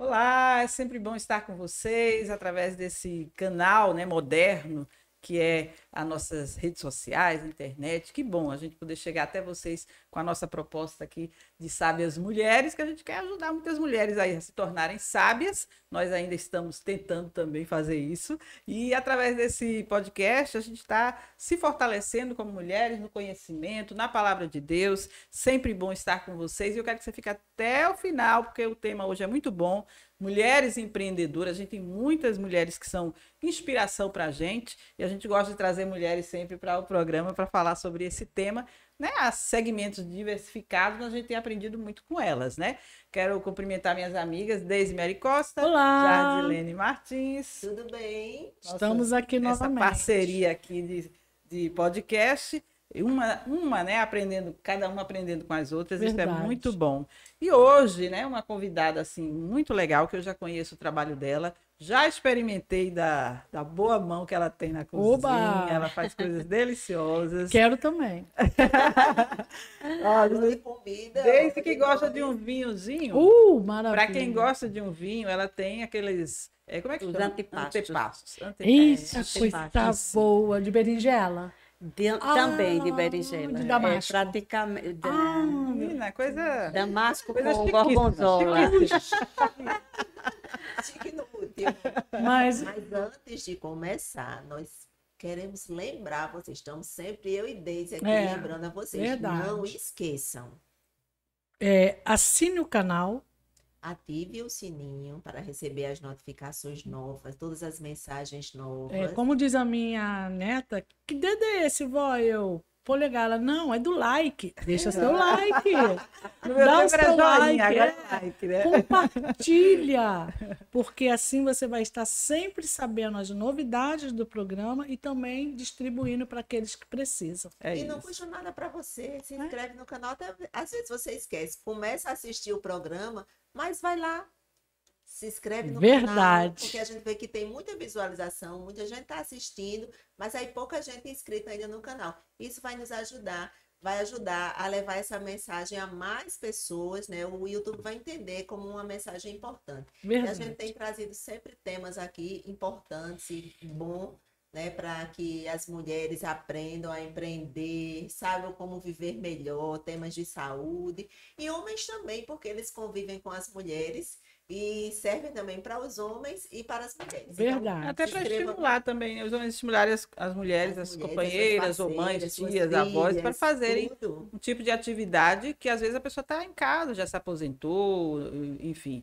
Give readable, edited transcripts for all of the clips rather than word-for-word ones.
Olá, é sempre bom estar com vocês através desse canal, né, moderno, que é as nossas redes sociais, internet. Que bom a gente poder chegar até vocês com a nossa proposta aqui de Sábias Mulheres, que a gente quer ajudar muitas mulheres aí a se tornarem sábias. Nós ainda estamos tentando também fazer isso. E através desse podcast, a gente está se fortalecendo como mulheres no conhecimento, na palavra de Deus. Sempre bom estar com vocês. E eu quero que você fique até o final, porque o tema hoje é muito bom. Mulheres empreendedoras, a gente tem muitas mulheres que são inspiração para a gente e a gente gosta de trazer mulheres sempre para o programa para falar sobre esse tema, né? Há segmentos diversificados, mas a gente tem aprendido muito com elas, né? Quero cumprimentar minhas amigas Deise Mary Costa, Olá! Jardilene Martins. Tudo bem? Estamos aqui novamente. Essa parceria aqui de podcast. Né, aprendendo, cada uma aprendendo com as outras, Verdade. Isso é muito bom. E hoje, né, uma convidada assim muito legal, que eu já conheço o trabalho dela, já experimentei da boa mão que ela tem na cozinha, Oba! Ela faz coisas deliciosas. Quero também. Olha, Comida. desde que gosta de um vinhozinho, Maravilha. para quem gosta de um vinho, ela tem aqueles, como é que Os chama? antepastos. Isso, coisa boa, de berinjela. Também de berinjela. De damasco. Praticamente. Menina, coisa... Damasco coisa com chiquíssima, gorgonzola. Chique no último. Mas Mas antes de começar, nós queremos lembrar vocês, estamos sempre eu e Deise aqui lembrando a vocês, verdade. não esqueçam, assine o canal. ative o sininho para receber as notificações novas, todas as mensagens novas. Como diz a minha neta, que dedo é esse, vó? Eu, polegar. Ela, não, é do like. Deixa seu like. No meu Dá o tempo era seu joinha, like, agora é like, né? Compartilha, porque assim você vai estar sempre sabendo as novidades do programa e também distribuindo para aqueles que precisam. É E não isso. custa nada para você, se inscreve no canal, até, às vezes você esquece, começa a assistir o programa, mas vai lá, se inscreve no canal, Verdade. porque a gente vê que tem muita visualização, muita gente está assistindo, mas aí pouca gente inscrita ainda no canal. Isso vai nos ajudar, vai ajudar a levar essa mensagem a mais pessoas, né? O YouTube vai entender como uma mensagem importante. E a gente tem trazido sempre temas aqui importantes e bom, né, para que as mulheres aprendam a empreender, saibam como viver melhor, temas de saúde, e homens também, porque eles convivem com as mulheres e servem também para os homens e para as mulheres. Verdade. Até para escreva- estimular também, né? Os homens estimularem as mulheres, as companheiras, ou mães, suas tias, avós, para filhas, fazerem tudo. um tipo de atividade que às vezes a pessoa está em casa, já se aposentou, enfim,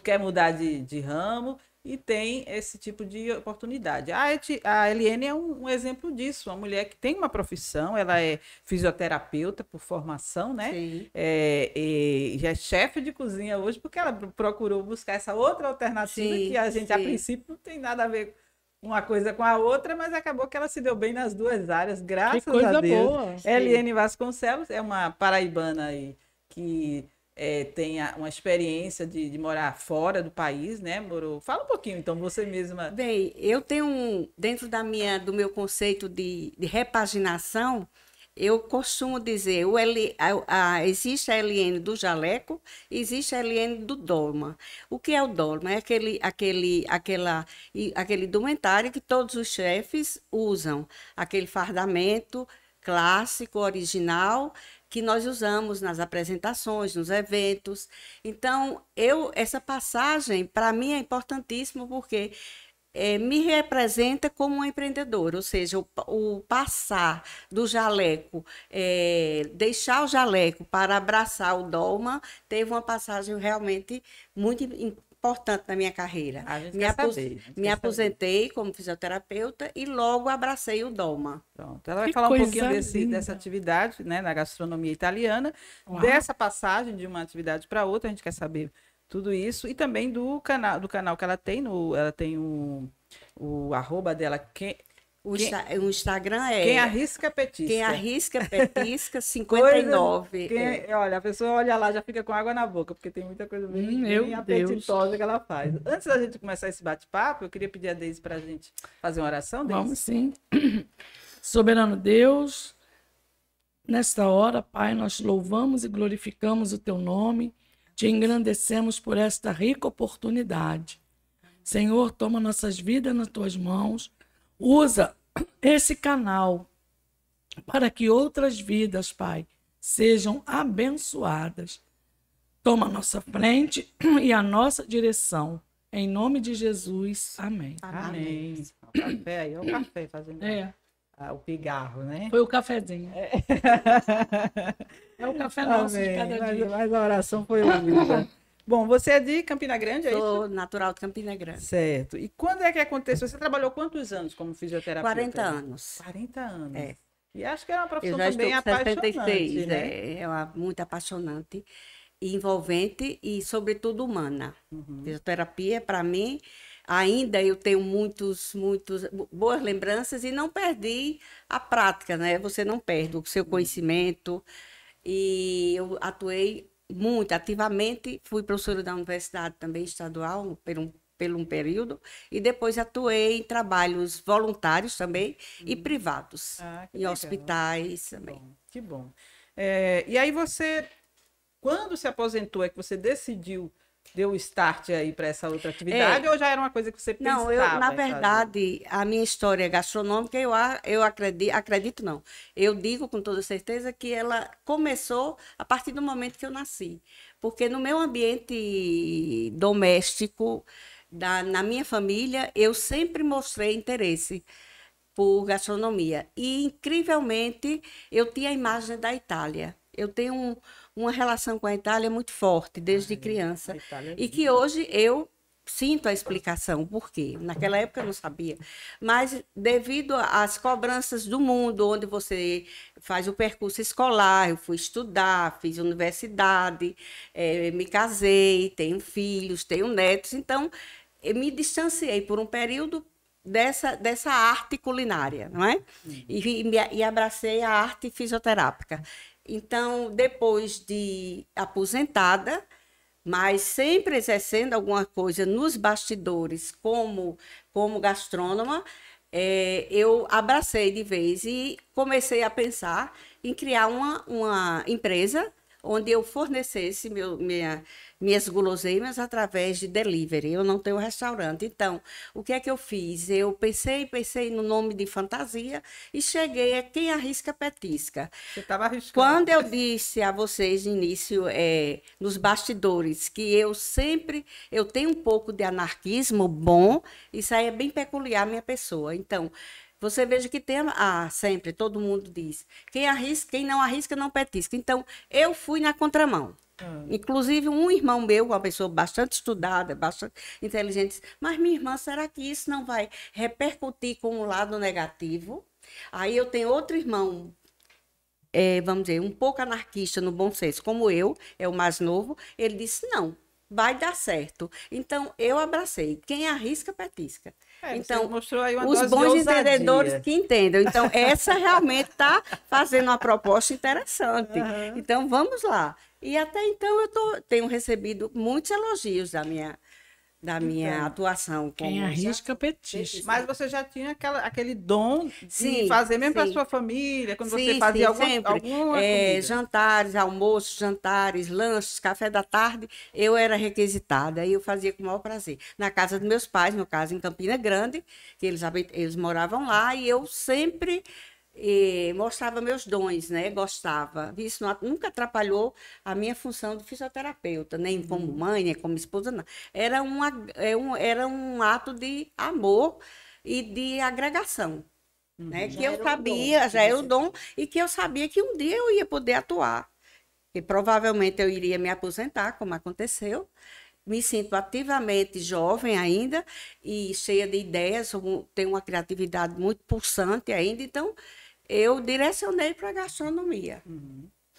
quer mudar de ramo e tem esse tipo de oportunidade. A Eliane é um exemplo disso, uma mulher que tem uma profissão, ela é fisioterapeuta por formação, né? Sim. E já é chefe de cozinha hoje, porque ela procurou buscar essa outra alternativa Sim, que a gente, a sim. princípio, não tem nada a ver uma coisa com a outra, mas acabou que ela se deu bem nas duas áreas, graças Que coisa a Deus. boa. Eliane Vasconcelos é uma paraibana aí que tem uma experiência de morar fora do país, né? Fala um pouquinho, então, você mesma. Bem, eu tenho, dentro do meu conceito de repaginação, eu costumo dizer, existe a Eliane do jaleco, existe a Eliane do dolma. O que é o dolma? É aquele indumentário que todos os chefes usam, aquele fardamento clássico, original, que nós usamos nas apresentações, nos eventos. Então, essa passagem, para mim, é importantíssima porque me representa como uma empreendedora, ou seja, o passar do jaleco, deixar o jaleco para abraçar o dolma, teve uma passagem realmente muito importante na minha carreira. A gente quer saber. Me aposentei como fisioterapeuta e logo abracei o dolma. Pronto. Ela vai Que falar um coisa pouquinho linda. dessa atividade, né, na gastronomia italiana, Uau. dessa passagem de uma atividade para outra, a gente quer saber tudo isso, e também do canal que ela tem, ela tem o arroba dela, O Instagram é quem arrisca petisca. Quem arrisca petisca 59. Olha, a pessoa olha lá, já fica com água na boca, porque tem muita coisa bem apetitosa que ela faz. Antes da gente começar esse bate-papo, eu queria pedir a Deise para a gente fazer uma oração. Deise? Vamos sim. Soberano Deus, nesta hora, Pai, nós louvamos e glorificamos o teu nome. Te engrandecemos por esta rica oportunidade. Senhor, toma nossas vidas nas tuas mãos. Usa esse canal para que outras vidas, Pai, sejam abençoadas. Toma a nossa frente e a nossa direção. Em nome de Jesus. Amém. Amém. O café aí, é o café fazendo o pigarro, né? Foi o cafezinho. É o café nosso de cada dia. Mas a oração foi ouvida. Bom, você é de Campina Grande, é isso? Sou natural de Campina Grande. Certo. E quando é que aconteceu? Você trabalhou quantos anos como fisioterapeuta? 40 anos. 40 anos. É. E acho que é uma Eu profissão já também estou com apaixonante, 76, né? muito apaixonante, envolvente e, sobretudo, humana. Fisioterapia, para mim, ainda eu tenho muitas boas lembranças e não perdi a prática, né? Você não perde o seu conhecimento. E eu atuei muito ativamente, fui professora da universidade também estadual por um período, e depois atuei em trabalhos voluntários também e privados, Que em legal. hospitais também. Que bom. E aí você, quando se aposentou, é que você decidiu, deu o start aí para essa outra atividade, ou já era uma coisa que você pensava? Não, na verdade, a minha história gastronômica, eu acredito não. Eu digo com toda certeza que ela começou a partir do momento que eu nasci. Porque no meu ambiente doméstico, na minha família, eu sempre mostrei interesse por gastronomia. E, incrivelmente, eu tinha a imagem da Itália. Eu tenho uma relação com a Itália muito forte, desde criança. E que hoje eu sinto a explicação, por quê? Naquela época eu não sabia. Mas devido às cobranças do mundo, onde você faz o percurso escolar, eu fui estudar, fiz universidade, me casei, tenho filhos, tenho netos. Então, eu me distanciei por um período dessa arte culinária, não é? E abracei a arte fisioterápica. Então, depois de aposentada, mas sempre exercendo alguma coisa nos bastidores como gastrônoma, eu abracei de vez e comecei a pensar em criar uma empresa onde eu fornecesse minhas guloseimas através de delivery. Eu não tenho restaurante. Então, o que é que eu fiz? Eu pensei no nome de fantasia e cheguei a Quem Arrisca Petisca. Você estava arriscando. Quando eu disse a vocês no início, nos bastidores, que eu tenho um pouco de anarquismo bom, isso aí é bem peculiar à minha pessoa. Então, você veja que tem sempre, todo mundo diz, quem não arrisca, não petisca. Então, eu fui na contramão. Inclusive, um irmão meu, uma pessoa bastante estudada, bastante inteligente, disse, mas minha irmã, será que isso não vai repercutir com um lado negativo? Aí eu tenho outro irmão, vamos dizer, um pouco anarquista no bom senso, como eu, é o mais novo, ele disse, não, vai dar certo. Então, eu abracei. Quem arrisca, petisca. Então, mostrou aí uma os dose de bons ousadia. entendedores que entendam. Então, essa realmente está fazendo uma proposta interessante. Então, vamos lá. E até então, tenho recebido muitos elogios da minha atuação. Quem arrisca, petisca. Mas você já tinha aquele dom de Sim, fazer mesmo para sim. sua família, quando Sim, você fazia sempre. alguma comida. Jantares, almoços, jantares, lanches, café da tarde, eu era requisitada e eu fazia com o maior prazer. Na casa dos meus pais, no caso em Campina Grande, que eles moravam lá, e eu sempre mostrava meus dons, né? Gostava. Isso nunca atrapalhou a minha função de fisioterapeuta, nem como mãe, nem como esposa, não. Era um ato de amor e de agregação. Né? Que eu sabia, já era o dom, e que eu sabia que um dia eu ia poder atuar. E provavelmente eu iria me aposentar, como aconteceu. Me sinto ativamente jovem ainda e cheia de ideias, tenho uma criatividade muito pulsante ainda, então eu direcionei para a gastronomia.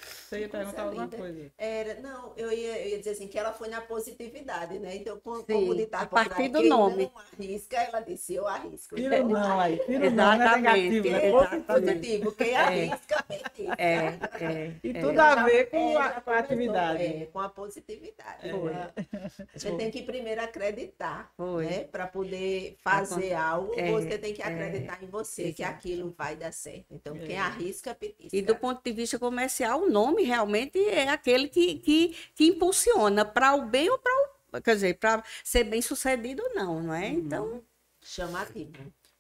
Você ia perguntar alguma coisa. Não, eu ia dizer assim, que ela foi na positividade, né? Então, como Sim, ditado a partir popular, do quem nome. não arrisca, ela disse, eu arrisco. Tira não aí, tira não é Exatamente, negativo, Quem é é positivo. positivo, quem arrisca, petisca. E tudo a ver com Já a atividade. com a positividade. Foi. A gente tem que primeiro acreditar, Foi. né? Para poder fazer algo, É, você tem que acreditar em você, que aquilo vai dar certo. Então, quem arrisca, petisca. E do ponto de vista comercial, o nome homem realmente é aquele que impulsiona para o bem ou para o... Quer dizer, para ser bem-sucedido ou não, não é? Então... Chamativo.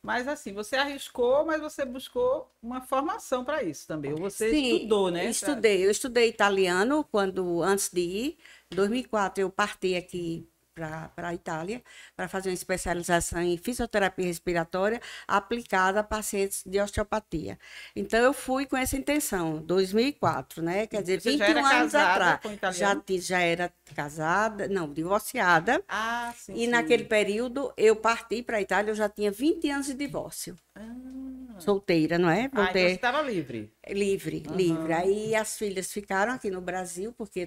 Mas assim, você arriscou, mas você buscou uma formação para isso também. Ou você Sim, estudou, né? estudei. Eu estudei italiano antes de ir. Em 2004 eu parti aqui para a Itália para fazer uma especialização em fisioterapia respiratória aplicada a pacientes de osteopatia. Então eu fui com essa intenção, 2004, né? Quer dizer, Você já 21 era anos casada atrás. com um italiano? Já era casada, não, divorciada. Ah, sim, E sim. naquele período eu parti para a Itália, eu já tinha 20 anos de divórcio. Solteira, não é? Então você estava livre. Livre, Aham. livre. Aí as filhas ficaram aqui no Brasil, porque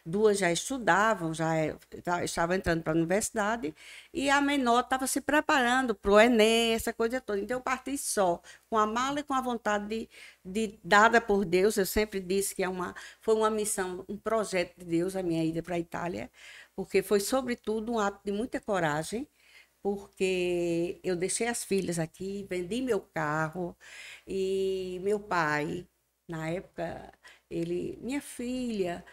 duas já estudavam, estavam entrando para a universidade, e a menor estava se preparando para o Enem, essa coisa toda. Então eu parti só, com a mala e com a vontade dada por Deus. Eu sempre disse que foi uma missão, um projeto de Deus, a minha ida para a Itália, porque foi, sobretudo, um ato de muita coragem, porque eu deixei as filhas aqui, vendi meu carro e meu pai, na época, minha filha,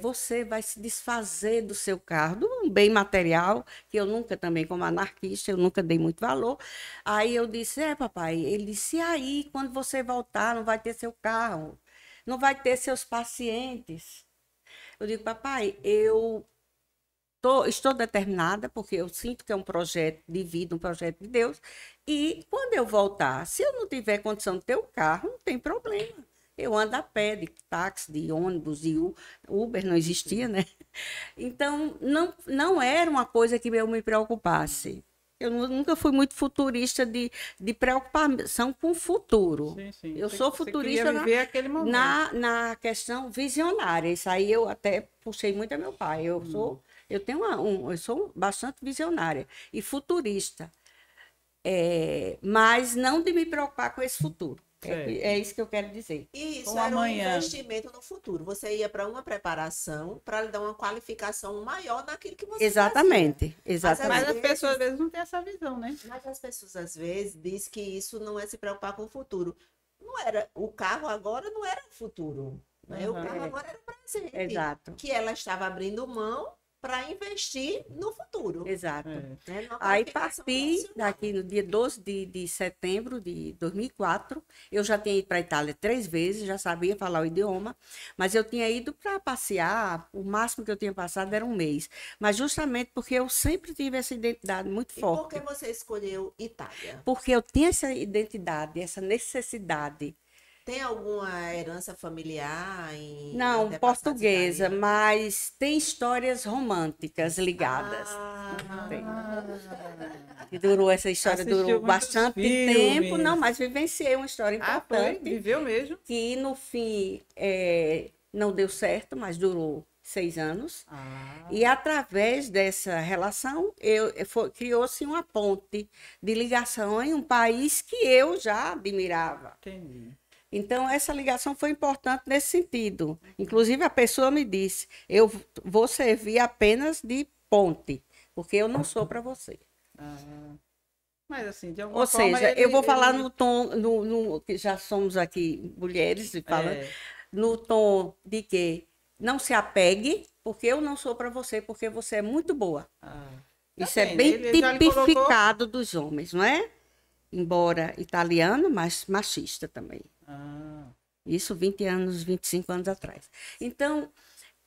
você vai se desfazer do seu carro, de um bem material, que eu nunca também, como anarquista, eu nunca dei muito valor. Aí eu disse, papai, ele disse, e aí, quando você voltar, não vai ter seu carro, não vai ter seus pacientes. Eu digo, papai, estou determinada, porque eu sinto que é um projeto de vida, um projeto de Deus. E quando eu voltar, se eu não tiver condição de ter o carro, não tem problema. Eu ando a pé, de táxi, de ônibus, de Uber, não existia, né? Então, não era uma coisa que eu me preocupasse. Eu nunca fui muito futurista de preocupação com o futuro. Sim, sim. Eu sou futurista queria viver aquele momento. na questão visionária. Isso aí eu até puxei muito a meu pai. Eu sou bastante visionária e futurista, mas não de me preocupar com esse futuro. É isso que eu quero dizer. E isso Com era um amanhã. investimento no futuro. Você ia para uma preparação para lhe dar uma qualificação maior naquilo que você Exatamente, fazia. exatamente. Mas as pessoas às vezes não têm essa visão, né? Mas as pessoas às vezes dizem que isso não é se preocupar com o futuro. Não era, o carro agora não era o futuro, né? O carro agora era o presente. Exato. Que ela estava abrindo mão para investir no futuro. Exato. Né? Numa Aí qualificação parti profissional. daqui no dia 12 de setembro de 2004. Eu já tinha ido para a Itália 3 vezes, já sabia falar o idioma, mas eu tinha ido para passear, o máximo que eu tinha passado era um mês. Mas justamente porque eu sempre tive essa identidade muito E por forte. que você escolheu Itália? Porque eu tinha essa identidade, essa necessidade. Tem alguma herança familiar em Não, antepassados portuguesa, italianos? mas tem histórias românticas ligadas. Tem. Que durou, essa história Assistiu durou muitos bastante filmes. tempo, não, mas vivenciei uma história Ah, foi? importante, Viveu mesmo? que no fim não deu certo, mas durou 6 anos. E através dessa relação, criou-se uma ponte de ligação em um país que eu já admirava. Entendi. Então, essa ligação foi importante nesse sentido. Inclusive, a pessoa me disse, eu vou servir apenas de ponte, porque eu não sou para você. Mas assim, de alguma Ou forma... seja, eu vou falar ele- no tom, que já somos aqui mulheres, e fala, no tom de que não se apegue, porque eu não sou para você, porque você é muito boa. Isso é vendo? bem Ele já lhe colocou- tipificado dos homens, não é? Embora italiano, mas machista também. Isso 20 anos, 25 anos atrás. Então,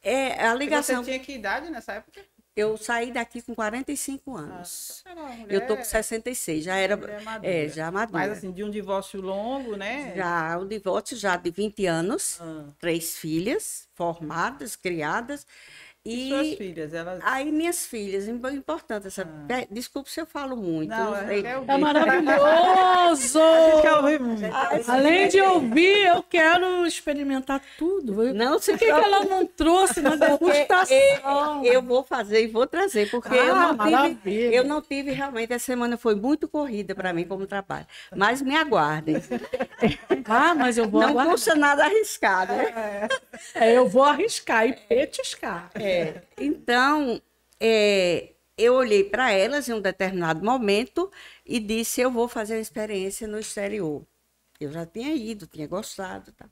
a E ligação... você tinha que idade nessa época? Eu saí daqui com 45 anos. Era uma mulher- Eu tô com 66, já era... mulher madura. já madura. Mas assim, de um divórcio longo, né? Já o divórcio já de 20 anos, Ah. 3 filhas formadas, criadas. E suas filhas, elas... Aí minhas filhas, importante essa... Desculpe se eu falo muito. Não, não sei. quer ouvir. É maravilhoso! A gente quer ouvir muito. Além de ouvir, eu quero experimentar tudo. Não se Por que ela não trouxe na degustação? Eu vou fazer e vou trazer, porque maravilha. eu não tive realmente, essa semana foi muito corrida para mim como trabalho. Mas me aguardem. Mas eu vou Não aguardar. custa nada arriscar, né? Eu vou arriscar e petiscar. Então, eu olhei para elas em um determinado momento e disse, eu vou fazer uma experiência no exterior. Eu já tinha ido, tinha gostado. Tal.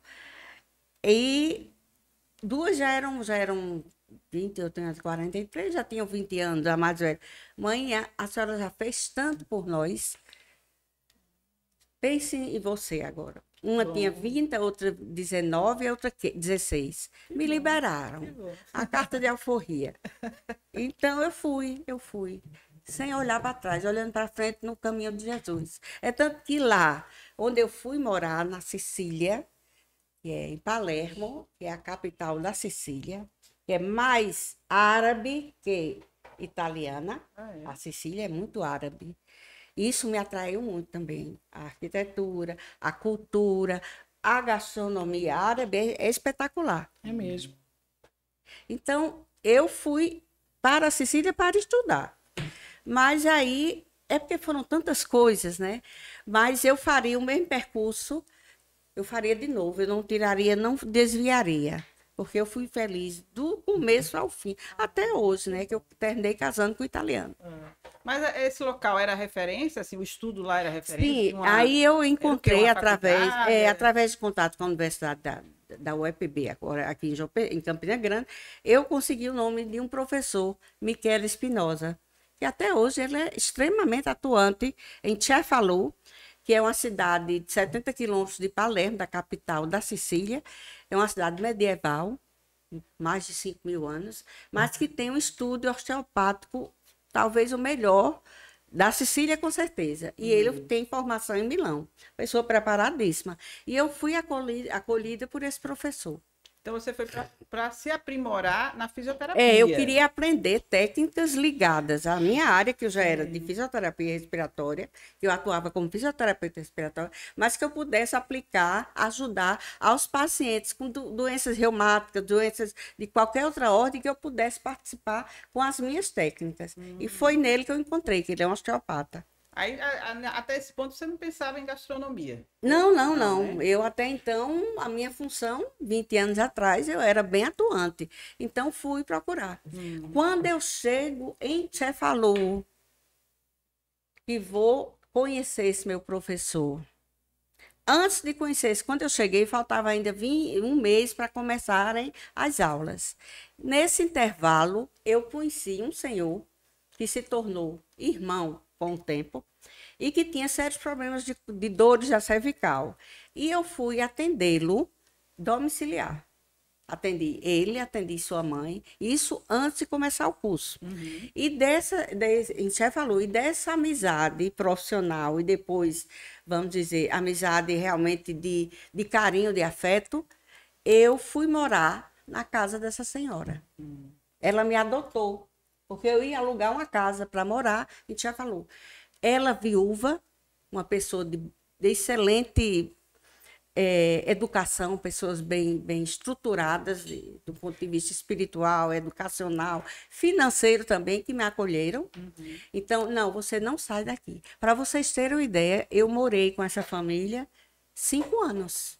E duas já eram 20, eu tenho 43, já tinham 20 anos, a mais velha. Mãe, a senhora já fez tanto por nós. Pense em você agora. Uma tinha 20, a outra 19, a outra 16. Me liberaram. A carta de alforria. Então, eu fui. Sem olhar para trás, olhando para frente no caminho de Jesus. É tanto que lá, onde eu fui morar, na Sicília, que é em Palermo, que é a capital da Sicília, que é mais árabe que italiana. A Sicília é muito árabe. Isso me atraiu muito também. A arquitetura, a cultura, a gastronomia árabe é espetacular. É mesmo. Então, eu fui para a Sicília para estudar. Mas aí, é porque foram tantas coisas, né? Mas eu faria o mesmo percurso, eu faria de novo, eu não tiraria, não desviaria. Porque eu fui feliz do começo ao fim, até hoje, né? Que eu terminei casando com o italiano. Mas esse local era referência, assim, o estudo lá era referência? Sim, aí eu encontrei faculdade? através de contato com a Universidade da UEPB, agora aqui em Campina Grande, eu consegui o nome de um professor, Michele Espinosa, que até hoje ele é extremamente atuante em Cefalù, que é uma cidade de 70 quilômetros de Palermo, da capital da Sicília. É uma cidade medieval, mais de 5.000 anos, mas que tem um estudo osteopático, talvez o melhor da Sicília, com certeza. E ele tem formação em Milão, pessoa preparadíssima. E eu fui acolhida por esse professor. Então você foi para se aprimorar na fisioterapia. Eu queria aprender técnicas ligadas à minha área, que eu já era de fisioterapia respiratória, que eu atuava como fisioterapeuta respiratória, mas que eu pudesse aplicar, ajudar aos pacientes com doenças reumáticas, doenças de qualquer outra ordem, que eu pudesse participar com as minhas técnicas. E foi nele que eu encontrei, que ele é um osteopata. Aí, até esse ponto, você não pensava em gastronomia? Não. Né? Eu até então, a minha função, 20 anos atrás, eu era bem atuante. Então, fui procurar. Quando eu chego em Cefalù, que vou conhecer esse meu professor, antes de conhecer esse, quando eu cheguei, faltava ainda um mês para começarem as aulas. Nesse intervalo, eu conheci um senhor que se tornou irmão com o tempo, e que tinha sérios problemas de dores da cervical. E eu fui atendê-lo domiciliar. Atendi ele, atendi sua mãe, isso antes de começar o curso. E em Cefalù, e dessa amizade profissional, e depois, vamos dizer, amizade realmente de carinho, de afeto, eu fui morar na casa dessa senhora. Ela me adotou, porque eu ia alugar uma casa para morar em Cefalù. Ela, viúva, uma pessoa de excelente educação, pessoas bem estruturadas do ponto de vista espiritual, educacional, financeiro também, que me acolheram. Então, não, você não sai daqui. Para vocês terem uma ideia, eu morei com essa família 5 anos.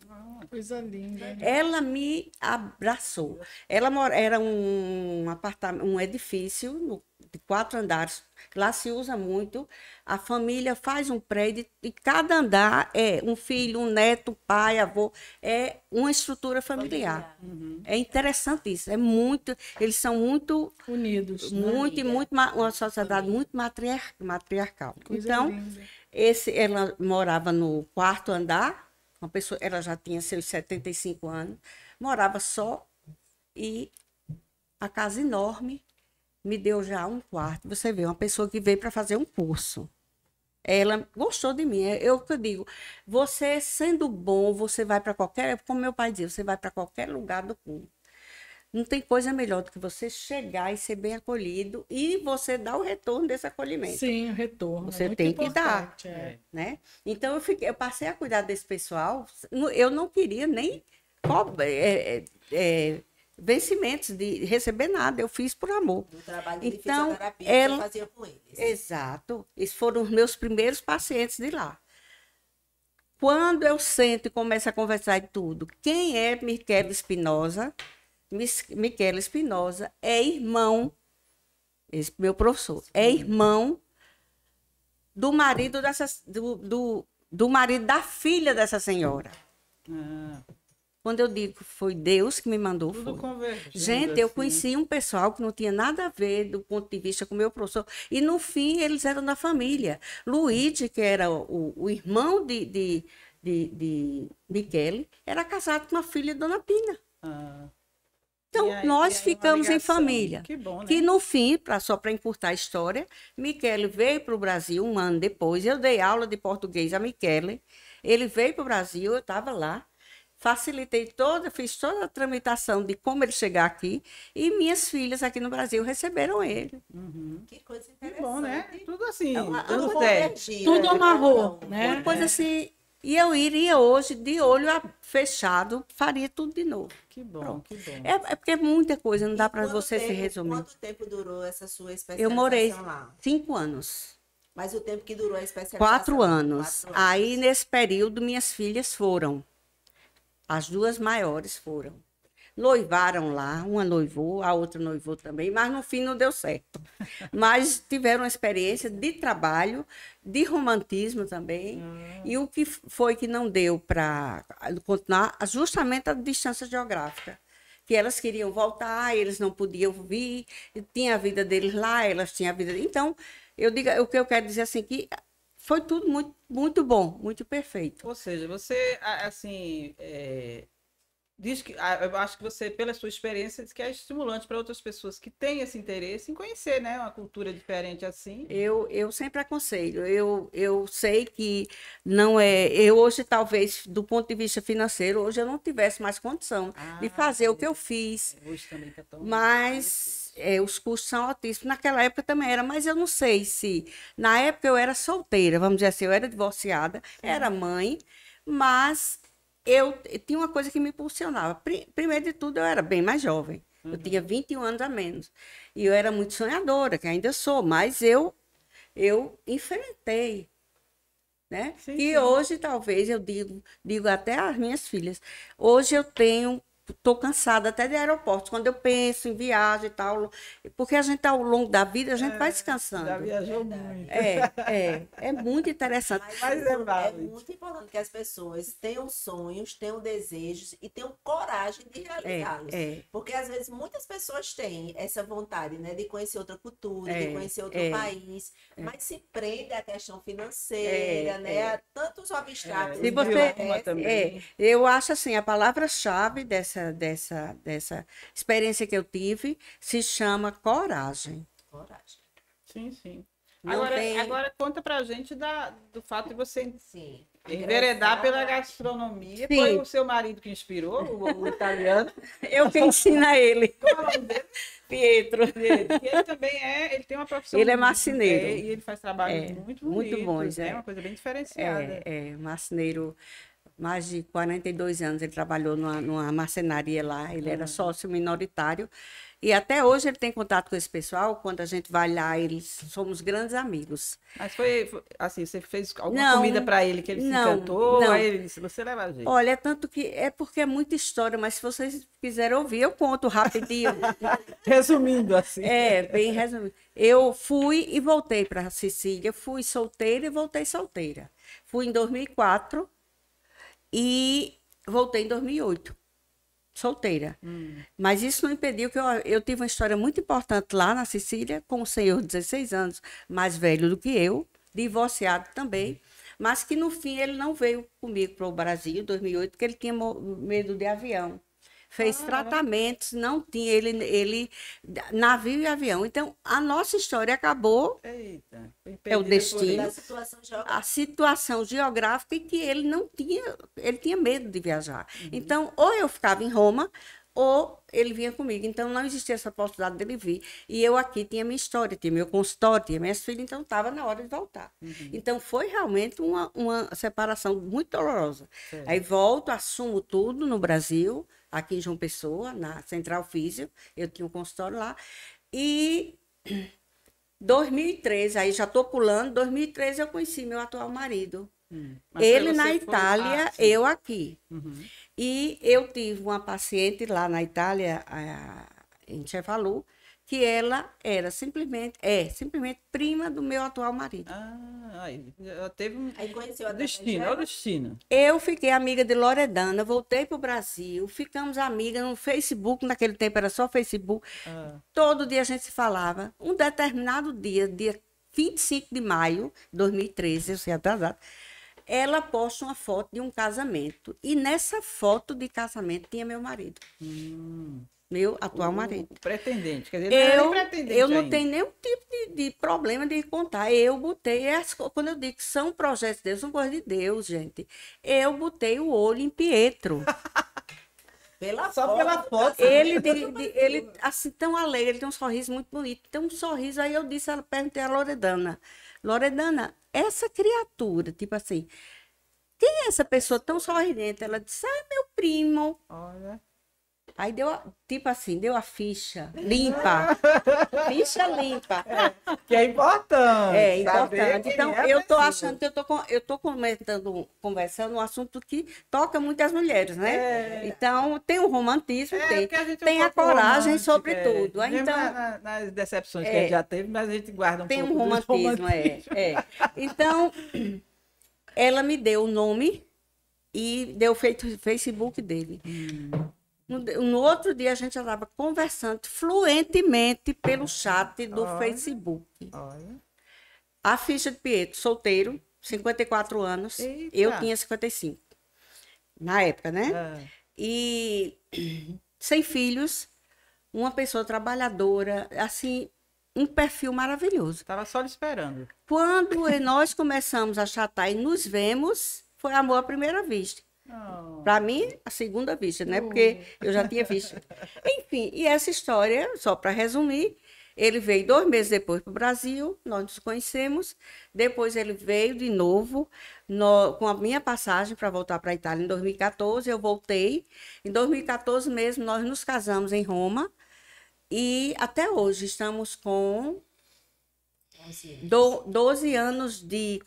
Coisa linda. Ela me abraçou. Era um apartamento, um edifício de 4 andares. Lá se usa muito. A família faz um prédio e cada andar é um filho, um neto, pai, avô. É uma estrutura familiar. É interessante isso. Eles são muito unidos. uma sociedade muito matriarcal. Coisa então, linda. ela morava no 4º andar. Uma pessoa, ela já tinha seus 75 anos, morava só, e a casa enorme me deu já um quarto. Você vê, uma pessoa que veio para fazer um curso. Ela gostou de mim. Eu que digo, você sendo bom, você vai para qualquer, como meu pai dizia, você vai para qualquer lugar do mundo. Não tem coisa melhor do que você chegar e ser bem acolhido e você dar o retorno desse acolhimento. Sim, o retorno. Você muito tem que dar. importante, Né? Então, eu passei a cuidar desse pessoal. Eu não queria nem vencimentos de receber nada. Eu fiz por amor. Do trabalho de Então, fisioterapia que você fazia com eles. Exato. Esses foram os meus primeiros pacientes de lá. Quando eu sento e começo a conversar de tudo, quem é Michele Espinosa? Michele Espinosa é irmão, esse meu professor, é irmão do marido do marido da filha dessa senhora. Quando eu digo que foi Deus que me mandou, Tudo foi. convergindo, Gente, eu assim. conheci um pessoal que não tinha nada a ver do ponto de vista com o meu professor. E, no fim, eles eram da família. Luigi, que era o irmão de Michele, era casado com uma filha de Dona Pina. Ah. Então, E aí- nós e aí uma ficamos em ligação. família. Que bom, né? Que, no fim, só para encurtar a história, Michele veio para o Brasil um ano depois. Eu dei aula de português a Michele. Ele veio para o Brasil, eu estava lá. Fiz toda a tramitação de como ele chegar aqui. E minhas filhas aqui no Brasil receberam ele. Que coisa Que interessante. bom, né? Tudo assim, Uma dando certo. convergida, Tudo né? amarrou, Então, né? Uma coisa assim. E eu iria hoje, de olho fechado, faria tudo de novo. Que bom, Pronto. que bom. É porque é muita coisa, não dá E para quanto você se tempo- resumir. Quanto tempo durou essa sua especialização Eu morei lá? 5 anos. Mas o tempo que durou a especialização? 4 anos. 4 Aí, nesse período, minhas filhas foram. As 2 maiores foram. Noivaram lá, uma noivou, a outra noivou também, mas no fim não deu certo. Mas tiveram uma experiência de trabalho, de romantismo também. E o que foi que não deu para continuar, justamente a distância geográfica. Que elas queriam voltar, eles não podiam vir, tinha a vida deles lá, elas tinham a vida. Então, o que eu quero dizer assim, que foi tudo muito, muito bom, muito perfeito. Ou seja, você, assim, diz que, eu acho que você, pela sua experiência, diz que é estimulante para outras pessoas que têm esse interesse em conhecer, né, uma cultura diferente assim. Eu sempre aconselho. Eu sei que não é. Eu hoje, talvez, do ponto de vista financeiro, hoje eu não tivesse mais condição de fazer o que eu fiz. Hoje também tá tão... Mas os custos são altíssimos. Naquela época também era, mas eu não sei se. Na época eu era solteira, vamos dizer assim, eu era divorciada, era mãe, mas eu tinha uma coisa que me impulsionava. Primeiro de tudo, eu era bem mais jovem. Eu tinha 21 anos a menos. E eu era muito sonhadora, que ainda sou, mas eu enfrentei. Né? Sim, E sim. hoje, talvez, eu digo até às minhas filhas, hoje eu estou cansada até de aeroportos, quando eu penso em viagem e tal, porque a gente, ao longo da vida, a gente vai Já descansando. viajou muito. É muito interessante. Mas é é válido. muito importante que as pessoas tenham sonhos, tenham desejos e tenham coragem de realizá-los. Porque às vezes muitas pessoas têm essa vontade, né, de conhecer outra cultura, de conhecer outro país, mas se prende à questão financeira, né, a tantos obstáculos. Se O você, idioma também. eu acho assim, a palavra-chave dessa experiência que eu tive se chama coragem. Coragem. Sim, sim. Não tem- Agora conta pra gente do fato de você Sim. enveredar pela gastronomia. Sim. Foi o seu marido que inspirou, o italiano. Eu que ensino a ele, Qual é o nome dele? Pietro. E ele também ele tem uma profissão. Ele é marceneiro. E ele faz trabalhos muito bonitos, muito bons, né? Uma coisa bem diferenciada. Marceneiro, mais de 42 anos ele trabalhou numa marcenaria lá, ele era sócio minoritário, e até hoje ele tem contato com esse pessoal, quando a gente vai lá, somos grandes amigos. Mas foi assim, você fez alguma Não, comida para ele que ele se não, encantou, não. aí ele disse, você leva a jeito. Olha, tanto que é porque é muita história, mas se vocês quiserem ouvir, eu conto rapidinho. Resumindo assim. Bem resumido. Eu fui e voltei para Sicília, fui solteira e voltei solteira. Fui em 2004 e voltei em 2008, solteira. Mas isso não impediu que eu tive uma história muito importante lá na Sicília, com um senhor de 16 anos, mais velho do que eu, divorciado também, mas que no fim ele não veio comigo para o Brasil em 2008, porque ele tinha medo de avião. Fez tratamentos, não tinha, ele navio e avião. Então, a nossa história acabou, Eita, foi É o impedida por destino. Da isso. situação geográfica. a situação geográfica e que ele não tinha, ele tinha medo de viajar. Então, ou eu ficava em Roma, ou ele vinha comigo. Então, não existia essa possibilidade dele vir. E eu aqui tinha minha história, tinha meu consultório, tinha minhas filhas, então estava na hora de voltar. Então, foi realmente uma separação muito dolorosa. Certo. Aí volto, assumo tudo no Brasil, aqui em João Pessoa, na Central Físio, eu tinha um consultório lá, e 2013, aí já estou pulando, 2013 eu conheci meu atual marido. Mas Ele você na foi- Itália, sim. eu aqui. Uhum. E eu tive uma paciente lá na Itália, em Cefalù, que ela simplesmente prima do meu atual marido. Aí já teve um Aí conheceu a destino, é o destino. Eu fiquei amiga de Loredana, voltei para o Brasil, ficamos amigas no Facebook, naquele tempo era só Facebook. Todo dia a gente se falava. Um determinado dia 25 de maio de 2013, eu sei até a data, ela posta uma foto de um casamento. E nessa foto de casamento tinha meu marido. Meu atual marido. O pretendente, quer dizer, não era nem pretendente Eu não ainda. tenho nenhum tipo de problema de contar. Eu botei, quando eu digo que são projetos de Deus, são coisas de Deus, gente. Eu botei o olho em Pietro. Só pela foto. Ele, assim, tão alegre, ele tem um sorriso muito bonito. Tem um sorriso, aí eu perguntei a Loredana. Loredana, essa criatura, tipo assim, quem é essa pessoa tão sorridente? Ela disse, meu primo. Olha. Aí tipo assim, deu a ficha limpa. Ficha limpa. Que é importante. É saber importante. quem Então, é a eu tô pessoa. achando que eu tô conversando um assunto que toca muitas mulheres, né? Então, tem o romantismo, Porque a gente é um tem a pouco coragem, romântica, sobretudo. Mesmo Então, nas decepções que a gente já teve, mas a gente guarda um tem um pouco desse romantismo, Então, ela me deu o nome e deu o Facebook dele. No outro dia, a gente já estava conversando fluentemente pelo chat do Facebook. Olha. A ficha de Pietro, solteiro, 54 anos. Eita. Eu tinha 55. Na época, né? E sem filhos, uma pessoa trabalhadora, assim, um perfil maravilhoso. Estava só lhe esperando. Quando nós começamos a chatar e nos vemos, foi amor à primeira vista. Para mim, a segunda vista, né? Porque eu já tinha visto. Enfim, e essa história, só para resumir, ele veio 2 meses depois para o Brasil, nós nos conhecemos. Depois ele veio de novo com a minha passagem para voltar para a Itália em 2014. Eu voltei. Em 2014 mesmo, nós nos casamos em Roma. E até hoje estamos com 12 anos de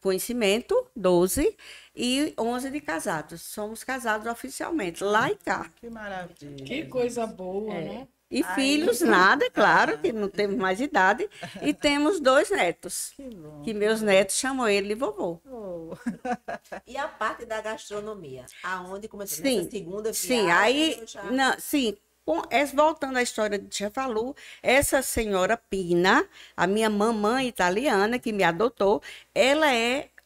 conhecimento, 12, e 11 de casados. Somos casados oficialmente, lá e cá. Que maravilha. Que coisa boa, né? E filhos, nada, claro, que não temos mais idade. E temos 2 netos, Que bom. que meus netos chamam ele de vovô. E a parte da gastronomia, aonde começou Sim, nessa segunda viagem? sim, aí, eu já- voltando à história de Cefalu, essa senhora Pina, a minha mamãe italiana que me adotou, ela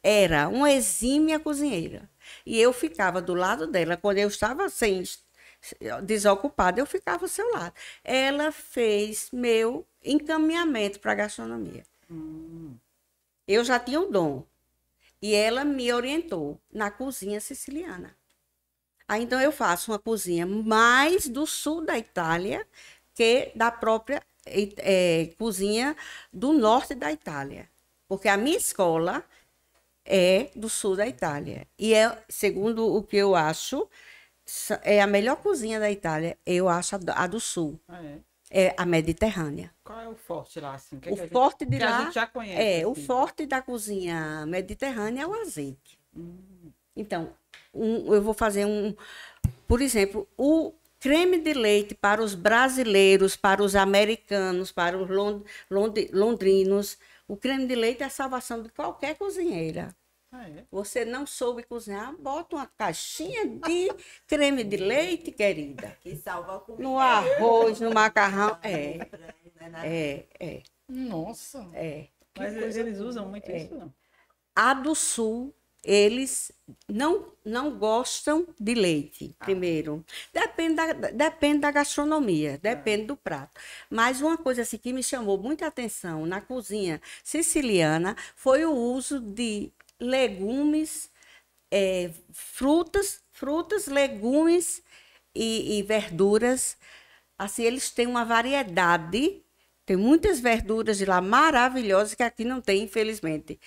era uma exímia cozinheira. E eu ficava do lado dela, quando eu estava desocupada, eu ficava ao seu lado. Ela fez meu encaminhamento para a gastronomia. Eu já tinha o dom. E ela me orientou na cozinha siciliana. Aí, então, eu faço uma cozinha mais do sul da Itália que da própria cozinha do norte da Itália. Porque a minha escola é do sul da Itália. E, segundo o que eu acho, é a melhor cozinha da Itália, eu acho a do sul. É a mediterrânea. Qual é o forte lá, assim? O forte de que lá a gente já conhece. o assim. forte da cozinha mediterrânea é o azeite. Então, eu vou fazer por exemplo, o creme de leite para os brasileiros, para os americanos, para os londrinos. O creme de leite é a salvação de qualquer cozinheira. Você não soube cozinhar, bota uma caixinha de creme de leite, querida. Que salva a comida. No arroz, no macarrão. Nossa. Mas eles usam muito isso, não? A do sul, eles não gostam de leite, primeiro. Depende da gastronomia, depende do prato. Mas uma coisa assim, que me chamou muita atenção na cozinha siciliana foi o uso de legumes, frutas, legumes e verduras. Assim, eles têm uma variedade, tem muitas verduras de lá maravilhosas que aqui não tem, infelizmente.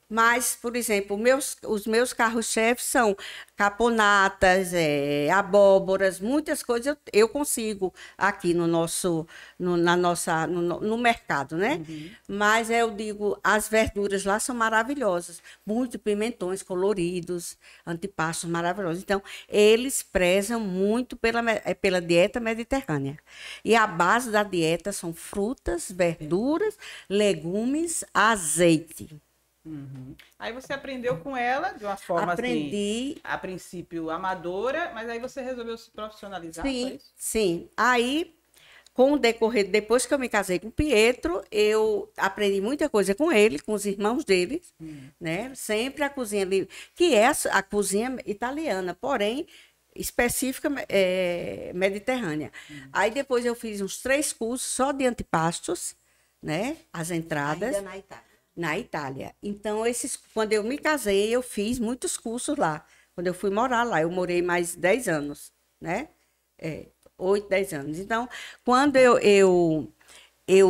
Mas, por exemplo, os meus carros-chefes são caponatas, abóboras, muitas coisas eu consigo aqui no nosso, no mercado, né? Mas eu digo, as verduras lá são maravilhosas, muito pimentões coloridos, antipastos maravilhosos. Então, eles prezam muito pela dieta mediterrânea. E a base da dieta são frutas, verduras, legumes, azeite. Aí você aprendeu com ela de uma forma Aprendi. assim, a princípio amadora, mas aí você resolveu se profissionalizar, foi Sim, isso? sim. Aí, com o decorrer, depois que eu me casei com o Pietro, eu aprendi muita coisa com ele, com os irmãos dele, né? Sempre a cozinha ali, que é a cozinha italiana, porém específica mediterrânea. Aí depois eu fiz uns 3 cursos só de antipastos, né? As entradas. Ainda na Itália. Na Itália. Então, quando eu me casei, eu fiz muitos cursos lá. Quando eu fui morar lá, eu morei mais 10 anos, né? 8, 10 anos. Então, quando eu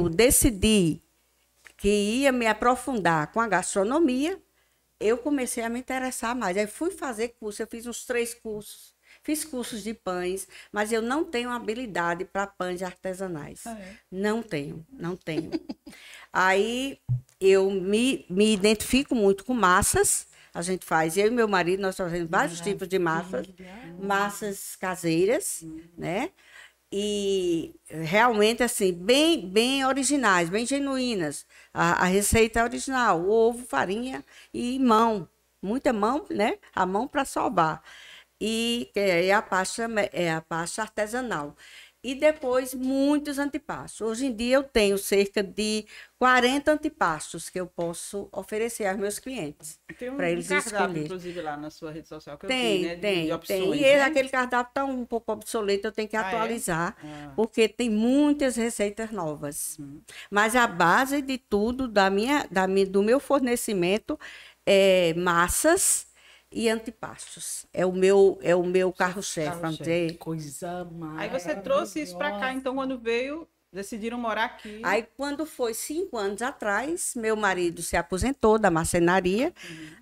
decidi que ia me aprofundar com a gastronomia, eu comecei a me interessar mais. Aí fui fazer curso, eu fiz uns 3 cursos. Fiz cursos de pães, mas eu não tenho habilidade para pães artesanais. Não tenho, não tenho. Aí eu me identifico muito com massas. A gente faz, eu e meu marido, nós fazemos vários tipos de massas caseiras, né? E realmente, assim, bem originais, bem genuínas. A receita é original, ovo, farinha e mão. Muita mão, né? A mão para salvar. E é a pasta artesanal. E depois, muitos antipastos. Hoje em dia, eu tenho cerca de 40 antipastos que eu posso oferecer aos meus clientes. Tem para eles cardápio, escolherem. inclusive, lá na sua rede social que eu vi, Tem, né? tem, de tem. opções, E né? aquele cardápio está um pouco obsoleto, eu tenho que é? atualizar, Ah. porque tem muitas receitas novas. Mas a base de tudo, do meu fornecimento, é massas e antipastos. É o meu carro-chefe, vamos dizer. Coisa Aí você trouxe isso para cá, então quando veio, decidiram morar aqui. Aí, quando foi 5 anos atrás, meu marido se aposentou da marcenaria.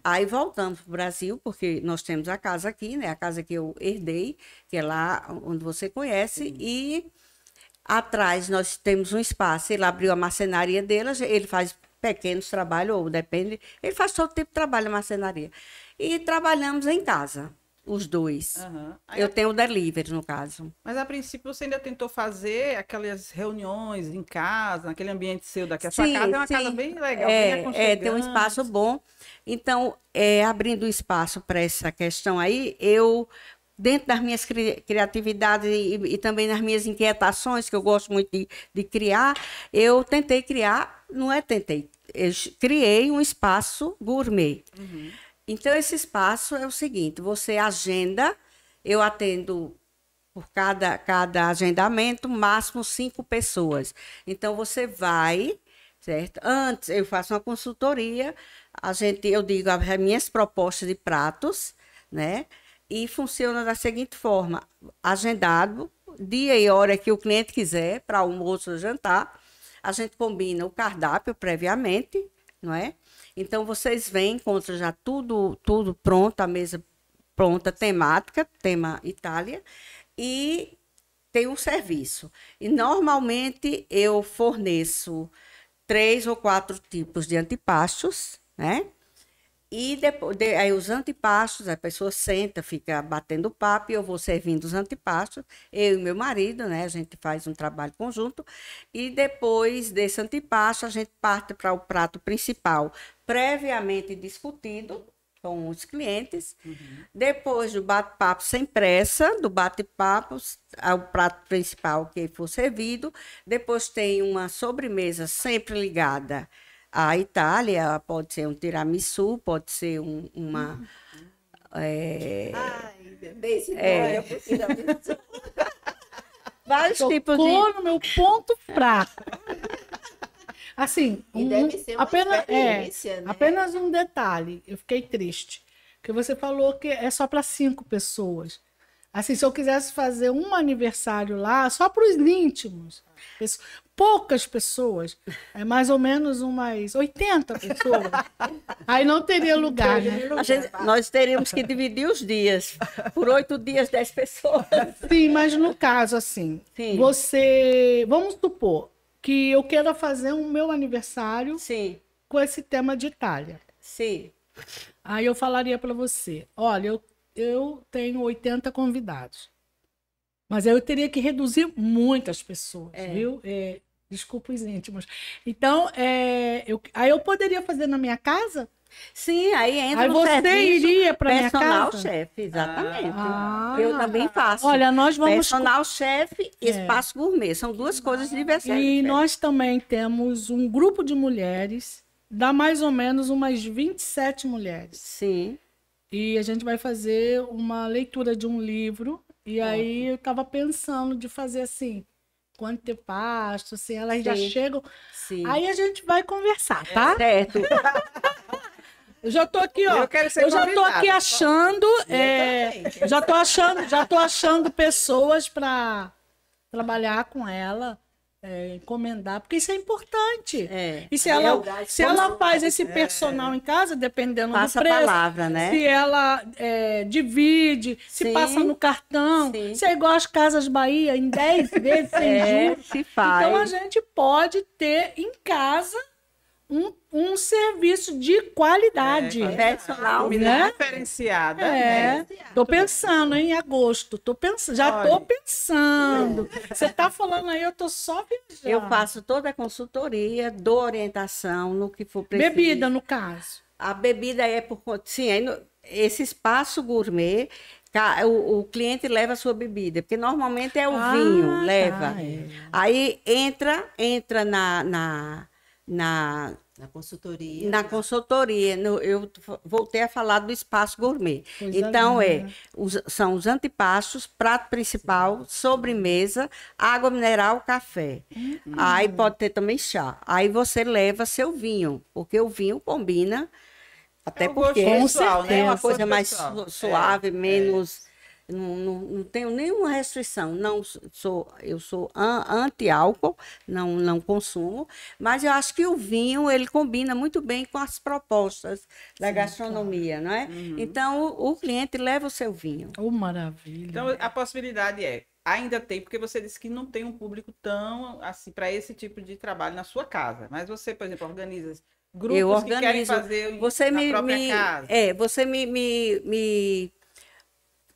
Aí voltamos para o Brasil, porque nós temos a casa aqui, né? A casa que eu herdei, que é lá onde você conhece. E atrás nós temos um espaço. Ele abriu a marcenaria dele, ele faz pequenos trabalhos, ou depende. Ele faz todo tipo de trabalho na marcenaria. E trabalhamos em casa, os dois. Aí, Eu tenho o delivery, no caso. mas a princípio você ainda tentou fazer aquelas reuniões em casa, naquele ambiente seu daqui. A sua Sim, casa é uma sim. casa bem legal, bem aconchegante. Tem um espaço bom. Então, abrindo um espaço para essa questão aí, eu, dentro das minhas criatividades e também nas minhas inquietações, que eu gosto muito de criar, eu tentei criar, não é tentei, eu criei um espaço gourmet. Então, esse espaço é o seguinte, você agenda, eu atendo por cada agendamento, máximo 5 pessoas. Então, você vai, certo? Antes, eu faço uma consultoria, eu digo as minhas propostas de pratos, né? E funciona da seguinte forma, agendado, dia e hora que o cliente quiser, para almoço ou jantar, a gente combina o cardápio previamente, não é? Então, vocês vêm, encontram já tudo pronto, a mesa pronta, temática, tema Itália, e tem um serviço. E, normalmente, eu forneço 3 ou 4 tipos de antipastos, né? E depois, aí os antipastos, a pessoa senta, fica batendo papo, e eu vou servindo os antipastos, eu e meu marido, né? A gente faz um trabalho conjunto, e depois desse antipasto, a gente parte para o prato principal, previamente discutido com os clientes. Depois do bate-papo sem pressa, do bate-papo ao prato principal que for servido, depois tem uma sobremesa sempre ligada à Itália, pode ser um tiramisu, pode ser uma... Ai, desse olha pro tiramisu. vários tipos de... Tocou no meu ponto fraco. Assim, E deve ser uma experiência, né? apenas um detalhe. Eu fiquei triste. Porque você falou que é só para 5 pessoas. Assim, se eu quisesse fazer um aniversário lá, só para os íntimos, poucas pessoas, mais ou menos umas 80 pessoas, aí não teria lugar, né? Nós teríamos que dividir os dias, por 8 dias, 10 pessoas. Sim, mas no caso, assim, Sim. vamos supor que eu queira fazer o meu aniversário Sim, com esse tema de Itália. sim. Aí eu falaria para você, olha, eu tenho 80 convidados. Mas aí eu teria que reduzir muitas pessoas, viu? Desculpa os íntimos. Então, aí eu poderia fazer na minha casa? Sim, aí entra Aí no você serviço iria para minha personal casa? chefe, exatamente. Ah. Eu também faço. Olha, nós vamos... Personal chefe e espaço gourmet. São duas coisas diversas. E nós também temos um grupo de mulheres, dá mais ou menos umas 27 mulheres. Sim. E a gente vai fazer uma leitura de um livro. E aí eu estava pensando de fazer assim, com antepasto, assim, elas já chegam. Sim. Aí a gente vai conversar, tá? Certo. Eu já tô aqui, ó. Eu já tô aqui achando, já tô achando pessoas para trabalhar com ela. Encomendar, porque isso é importante. E se ela faz esse personal em casa, dependendo passa do preço, a palavra, né? se ela divide, se passa no cartão, se é igual às Casas Bahia, em 10 vezes sem juros. Se faz. Então a gente pode ter em casa um serviço de qualidade. Personal, Comida né? diferenciada. Tô pensando em agosto. Já tô pensando. Você tá falando aí, eu tô só viajando. Eu faço toda a consultoria, dou orientação no que for preciso. Bebida, no caso. A bebida é por conta. Sim, aí esse espaço gourmet, o cliente leva a sua bebida, porque normalmente é o vinho, leva. Aí entra na consultoria. Na consultoria, eu voltei a falar do espaço gourmet. Coisa Então, linda. são os antepastos, prato principal, sobremesa, água mineral, café. Aí pode ter também chá. Aí você leva seu vinho, porque o vinho combina, até porque pessoal, né? é uma Gosto coisa mais pessoal. suave, menos... Não tenho nenhuma restrição. Eu sou anti-álcool, não consumo, mas eu acho que o vinho ele combina muito bem com as propostas da gastronomia, não é? Então o cliente leva o seu vinho. Oh, maravilha. Então, a possibilidade ainda tem, porque você disse que não tem um público tão assim para esse tipo de trabalho na sua casa. Mas você, por exemplo, organiza grupos que querem fazer na própria casa. Você me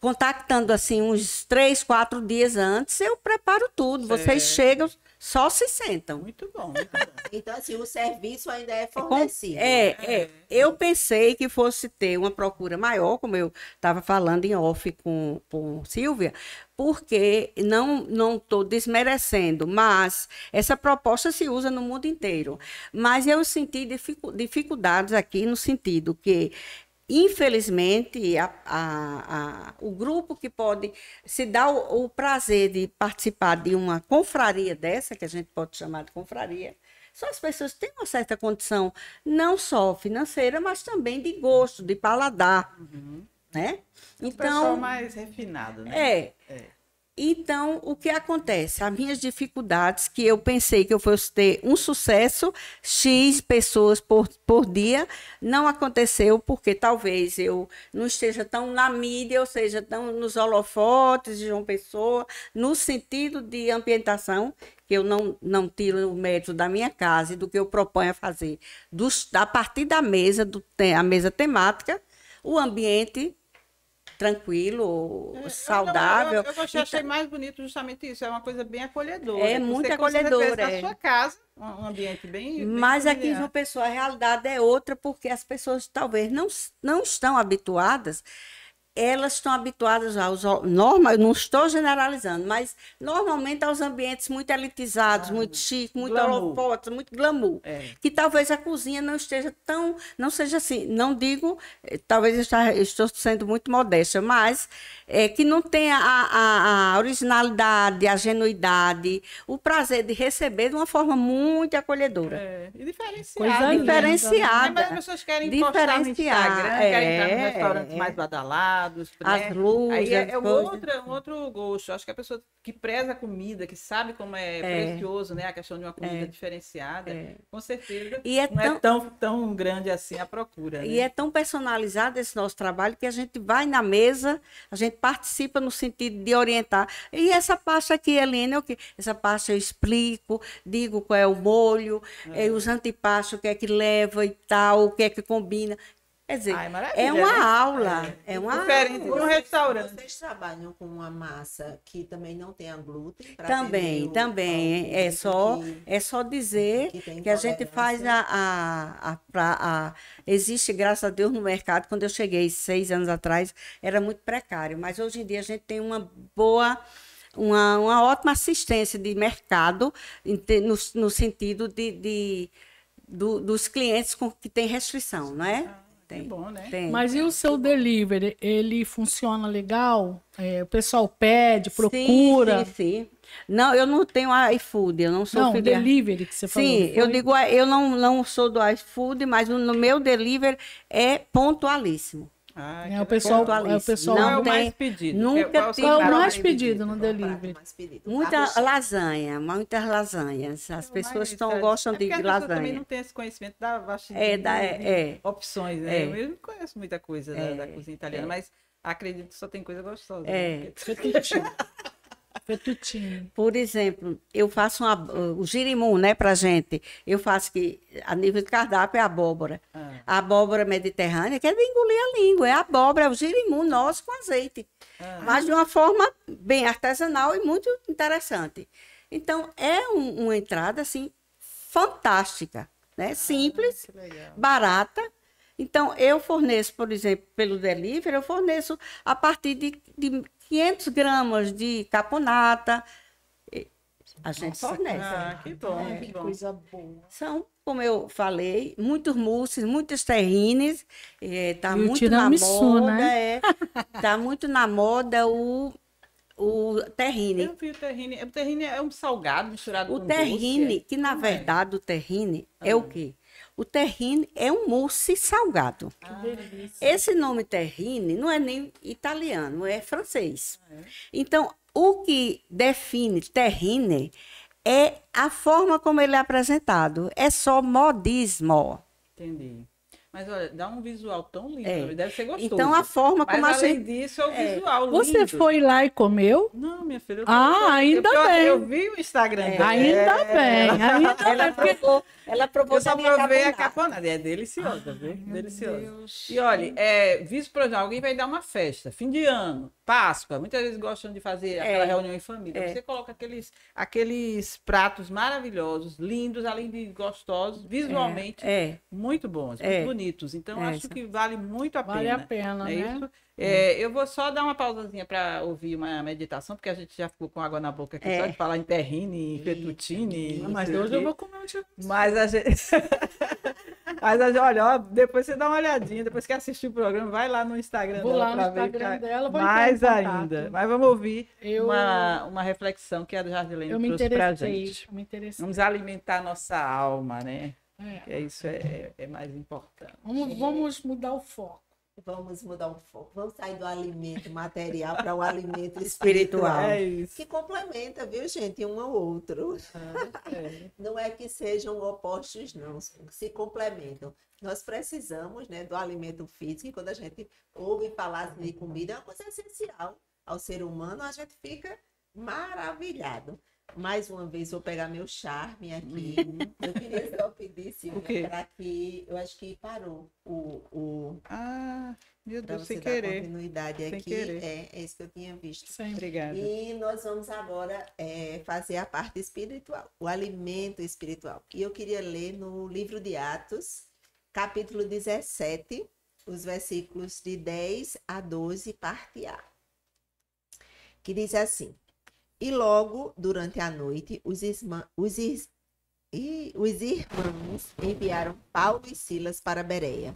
contactando assim uns 3, 4 dias antes, eu preparo tudo. Vocês chegam, só se sentam. Muito bom, muito bom. Então, assim, o serviço ainda é fornecido. Eu pensei que fosse ter uma procura maior, como eu estava falando em off com Silvia, porque não estou desmerecendo, mas essa proposta se usa no mundo inteiro. Mas eu senti dificuldades aqui no sentido que infelizmente, o grupo que pode se dar o prazer de participar de uma confraria dessa, que a gente pode chamar de confraria, são as pessoas que têm uma certa condição, não só financeira, mas também de gosto, de paladar. Né? Então, pessoal mais refinado, né? Então, o que acontece? As minhas dificuldades, que eu pensei que eu fosse ter um sucesso, X pessoas por dia, não aconteceu, porque talvez eu não esteja tão na mídia, ou seja, tão nos holofotes de João Pessoa, no sentido de ambientação, que eu não tiro o mérito da minha casa e do que eu proponho a fazer. A partir da mesa, a mesa temática, o ambiente tranquilo, saudável. Eu achei mais bonito justamente isso. É uma coisa bem acolhedora. É muito acolhedora. Na sua casa, um ambiente bem Mas bem aqui em João Pessoa a realidade é outra, porque as pessoas talvez não estão habituadas. Elas estão habituadas aos normal, não estou generalizando, mas normalmente aos ambientes muito elitizados, muito chique, muito holofotes, muito glamour. Que talvez a cozinha não seja assim. Não digo, talvez eu estou sendo muito modesta, mas que não tenha a originalidade, a genuidade, o prazer de receber de uma forma muito acolhedora. E diferenciada. Diferenciada. Mas as pessoas querem postar no Instagram, querem entrar no restaurante mais badalado. lados, As né? luzes, Aí é, as é um coisas. outro gosto. Acho que a pessoa que preza a comida, que sabe como é precioso, né? A questão de uma comida diferenciada, com certeza E é não é tão grande assim a procura, E né? é tão personalizado esse nosso trabalho que a gente vai na mesa, a gente participa no sentido de orientar. E essa pasta aqui, Helena, é o quê? Essa pasta eu explico, digo qual é o molho, os antipastos, o que é que leva e tal, o que é que combina. Quer dizer, Ai, maravilha, é uma né? aula, é uma Diferente de um restaurante. Vocês trabalham com uma massa que também não tenha glúten? Pra Também, atender também. ao público É só dizer que tem que a gente faz existe, graças a Deus, no mercado. Quando eu cheguei 6 anos atrás, era muito precário, mas hoje em dia a gente tem uma ótima assistência de mercado no sentido dos clientes que têm restrição, não é? Que bom, né? Tem. Mas e o seu delivery? Ele funciona legal? O pessoal pede, procura? Sim. Não, eu não tenho iFood, eu não sou Não, filiada. delivery que você falou. Sim, não eu foi? digo, eu não sou do iFood, mas no meu delivery é pontualíssimo. Ah, O pessoal, Pontualíssimo. Qual é não o mais tem, pedido? nunca Qual é o seu tive- Qual é o prato mais mais pedido no Qual é o prato delivery? mais pedido? muita Carro-chefe. lasanha, muitas lasanhas. As pessoas gostam de porque as pessoas também lasanha. não têm esse conhecimento da vastidão de opções, né? É. Eu mesmo não conheço muita coisa da cozinha italiana, mas acredito que só tem coisa gostosa. É. Né? Porque- Fettuccine. Por exemplo, eu faço o girimum, né, pra gente. Eu faço que, a nível de cardápio, é abóbora. A abóbora mediterrânea, que é de engolir a língua. É a abóbora, é o girimum nosso com azeite. Mas de uma forma bem artesanal e muito interessante. Então, é uma entrada, assim, fantástica, né? Simples, que legal. barata. Então, eu forneço, por exemplo, pelo delivery, eu forneço a partir de 500 gramas de caponata. A gente fornece. Ah, que bom, que bom. Coisa boa. São, como eu falei, muitos mousses, muitos terrines. Está E o muito tiramisu, na moda. né? Está muito na moda o terrine. Eu vi o terrine. O terrine é um salgado misturado O com terrine, doce. que na verdade o terrine é o quê? O terrine é um mousse salgado. Esse nome terrine não é nem italiano, é francês. Então, o que define terrine é a forma como ele é apresentado. É só modismo. Entendi. Mas olha, dá um visual tão lindo, É. deve ser gostoso. Então, a forma Mas como a além gente... disso, é o visual lindo. Você foi lá e comeu? Não, minha filha. Ainda bem. Eu vi o Instagram dela. Ainda bem, ainda bem. Ela provou Eu só da minha provei a caponata. caponata. É deliciosa, viu? Deliciosa. Deus. E olha, visto, por exemplo, alguém vai dar uma festa, fim de ano, Páscoa, muitas vezes gostam de fazer aquela reunião em família. Você coloca aqueles pratos maravilhosos, lindos, além de gostosos, visualmente muito bons, muito bonitos. Então, acho que vale muito a pena. Vale a pena, não é né? isso? Eu vou só dar uma pausazinha para ouvir uma meditação, porque a gente já ficou com água na boca aqui só de falar em terrine, em fettuccine. Mas não sei o hoje eu quê. vou comer um tiramisu. Mas a gente. Olha, ó, depois você dá uma olhadinha, depois que assistir o programa, vai lá no Instagram Vou dela. lá no pra ver Instagram que- dela, vou mais entrar em contato. ainda. Mas vamos ouvir Eu- uma reflexão que a Jardilene Eu me trouxe pra interessei. gente. Eu me interessei. Vamos alimentar nossa alma, né? É. Que isso é mais importante. Vamos mudar o foco. Vamos mudar um foco. Vamos sair do alimento material para o alimento Espiritual. espiritual. É isso. Que complementa, viu, gente, um ao outro. Não é que sejam opostos, não, se complementam. Nós precisamos, né, do alimento físico, e quando a gente ouve falar assim de comida, é uma coisa essencial ao ser humano, a gente fica maravilhado. Mais uma vez, vou pegar meu charme aqui. Eu queria só pedir, Silvia, O quê? para que, eu acho que parou Ah, meu para Deus, você sem dar querer. continuidade Sem aqui. querer. É isso que eu tinha visto. Sempre. Obrigada. E nós vamos agora fazer a parte espiritual, o alimento espiritual. E eu queria ler no livro de Atos, capítulo 17, os versículos de 10 a 12, parte A. Que diz assim: E logo, durante a noite, os irmãos enviaram Paulo e Silas para Bereia.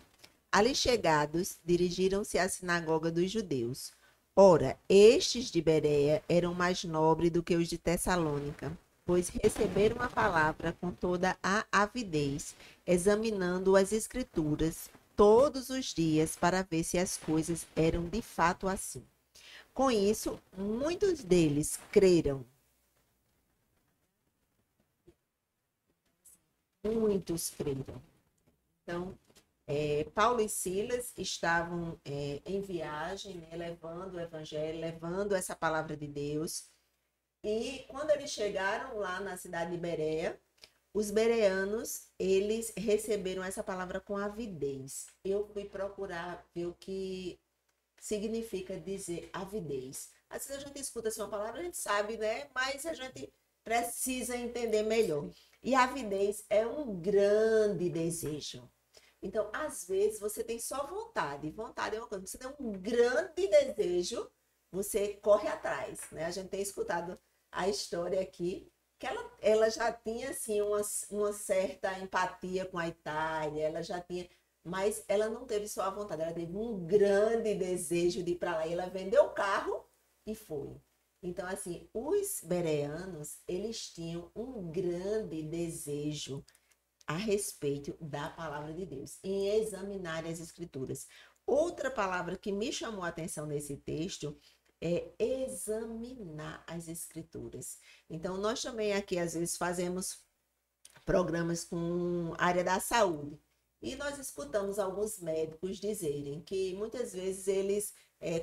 Ali chegados, dirigiram-se à sinagoga dos judeus. Ora, estes de Bereia eram mais nobres do que os de Tessalônica, pois receberam a palavra com toda a avidez, examinando as escrituras, todos os dias para ver se as coisas eram de fato assim. Com isso, muitos deles creram. Muitos creram. Então, Paulo e Silas estavam em viagem, né, levando o evangelho, levando essa palavra de Deus. E quando eles chegaram lá na cidade de Bereia, os bereanos, eles receberam essa palavra com avidez. Eu fui procurar ver o que significa dizer avidez. Às vezes a gente escuta assim uma palavra, a gente sabe, né? Mas a gente precisa entender melhor. E avidez é um grande desejo. Então, às vezes, você tem só vontade. Vontade é uma coisa. Você tem um grande desejo, você corre atrás, né? A gente tem escutado a história aqui, que ela já tinha, assim, uma certa empatia com a Itália, ela já tinha... Mas ela não teve só a vontade, ela teve um grande desejo de ir para lá. E ela vendeu o carro e foi. Então, assim, os bereanos, eles tinham um grande desejo a respeito da palavra de Deus, em examinar as escrituras. Outra palavra que me chamou a atenção nesse texto é examinar as escrituras. Então, nós também aqui, às vezes, fazemos programas com a área da saúde. E nós escutamos alguns médicos dizerem que muitas vezes eles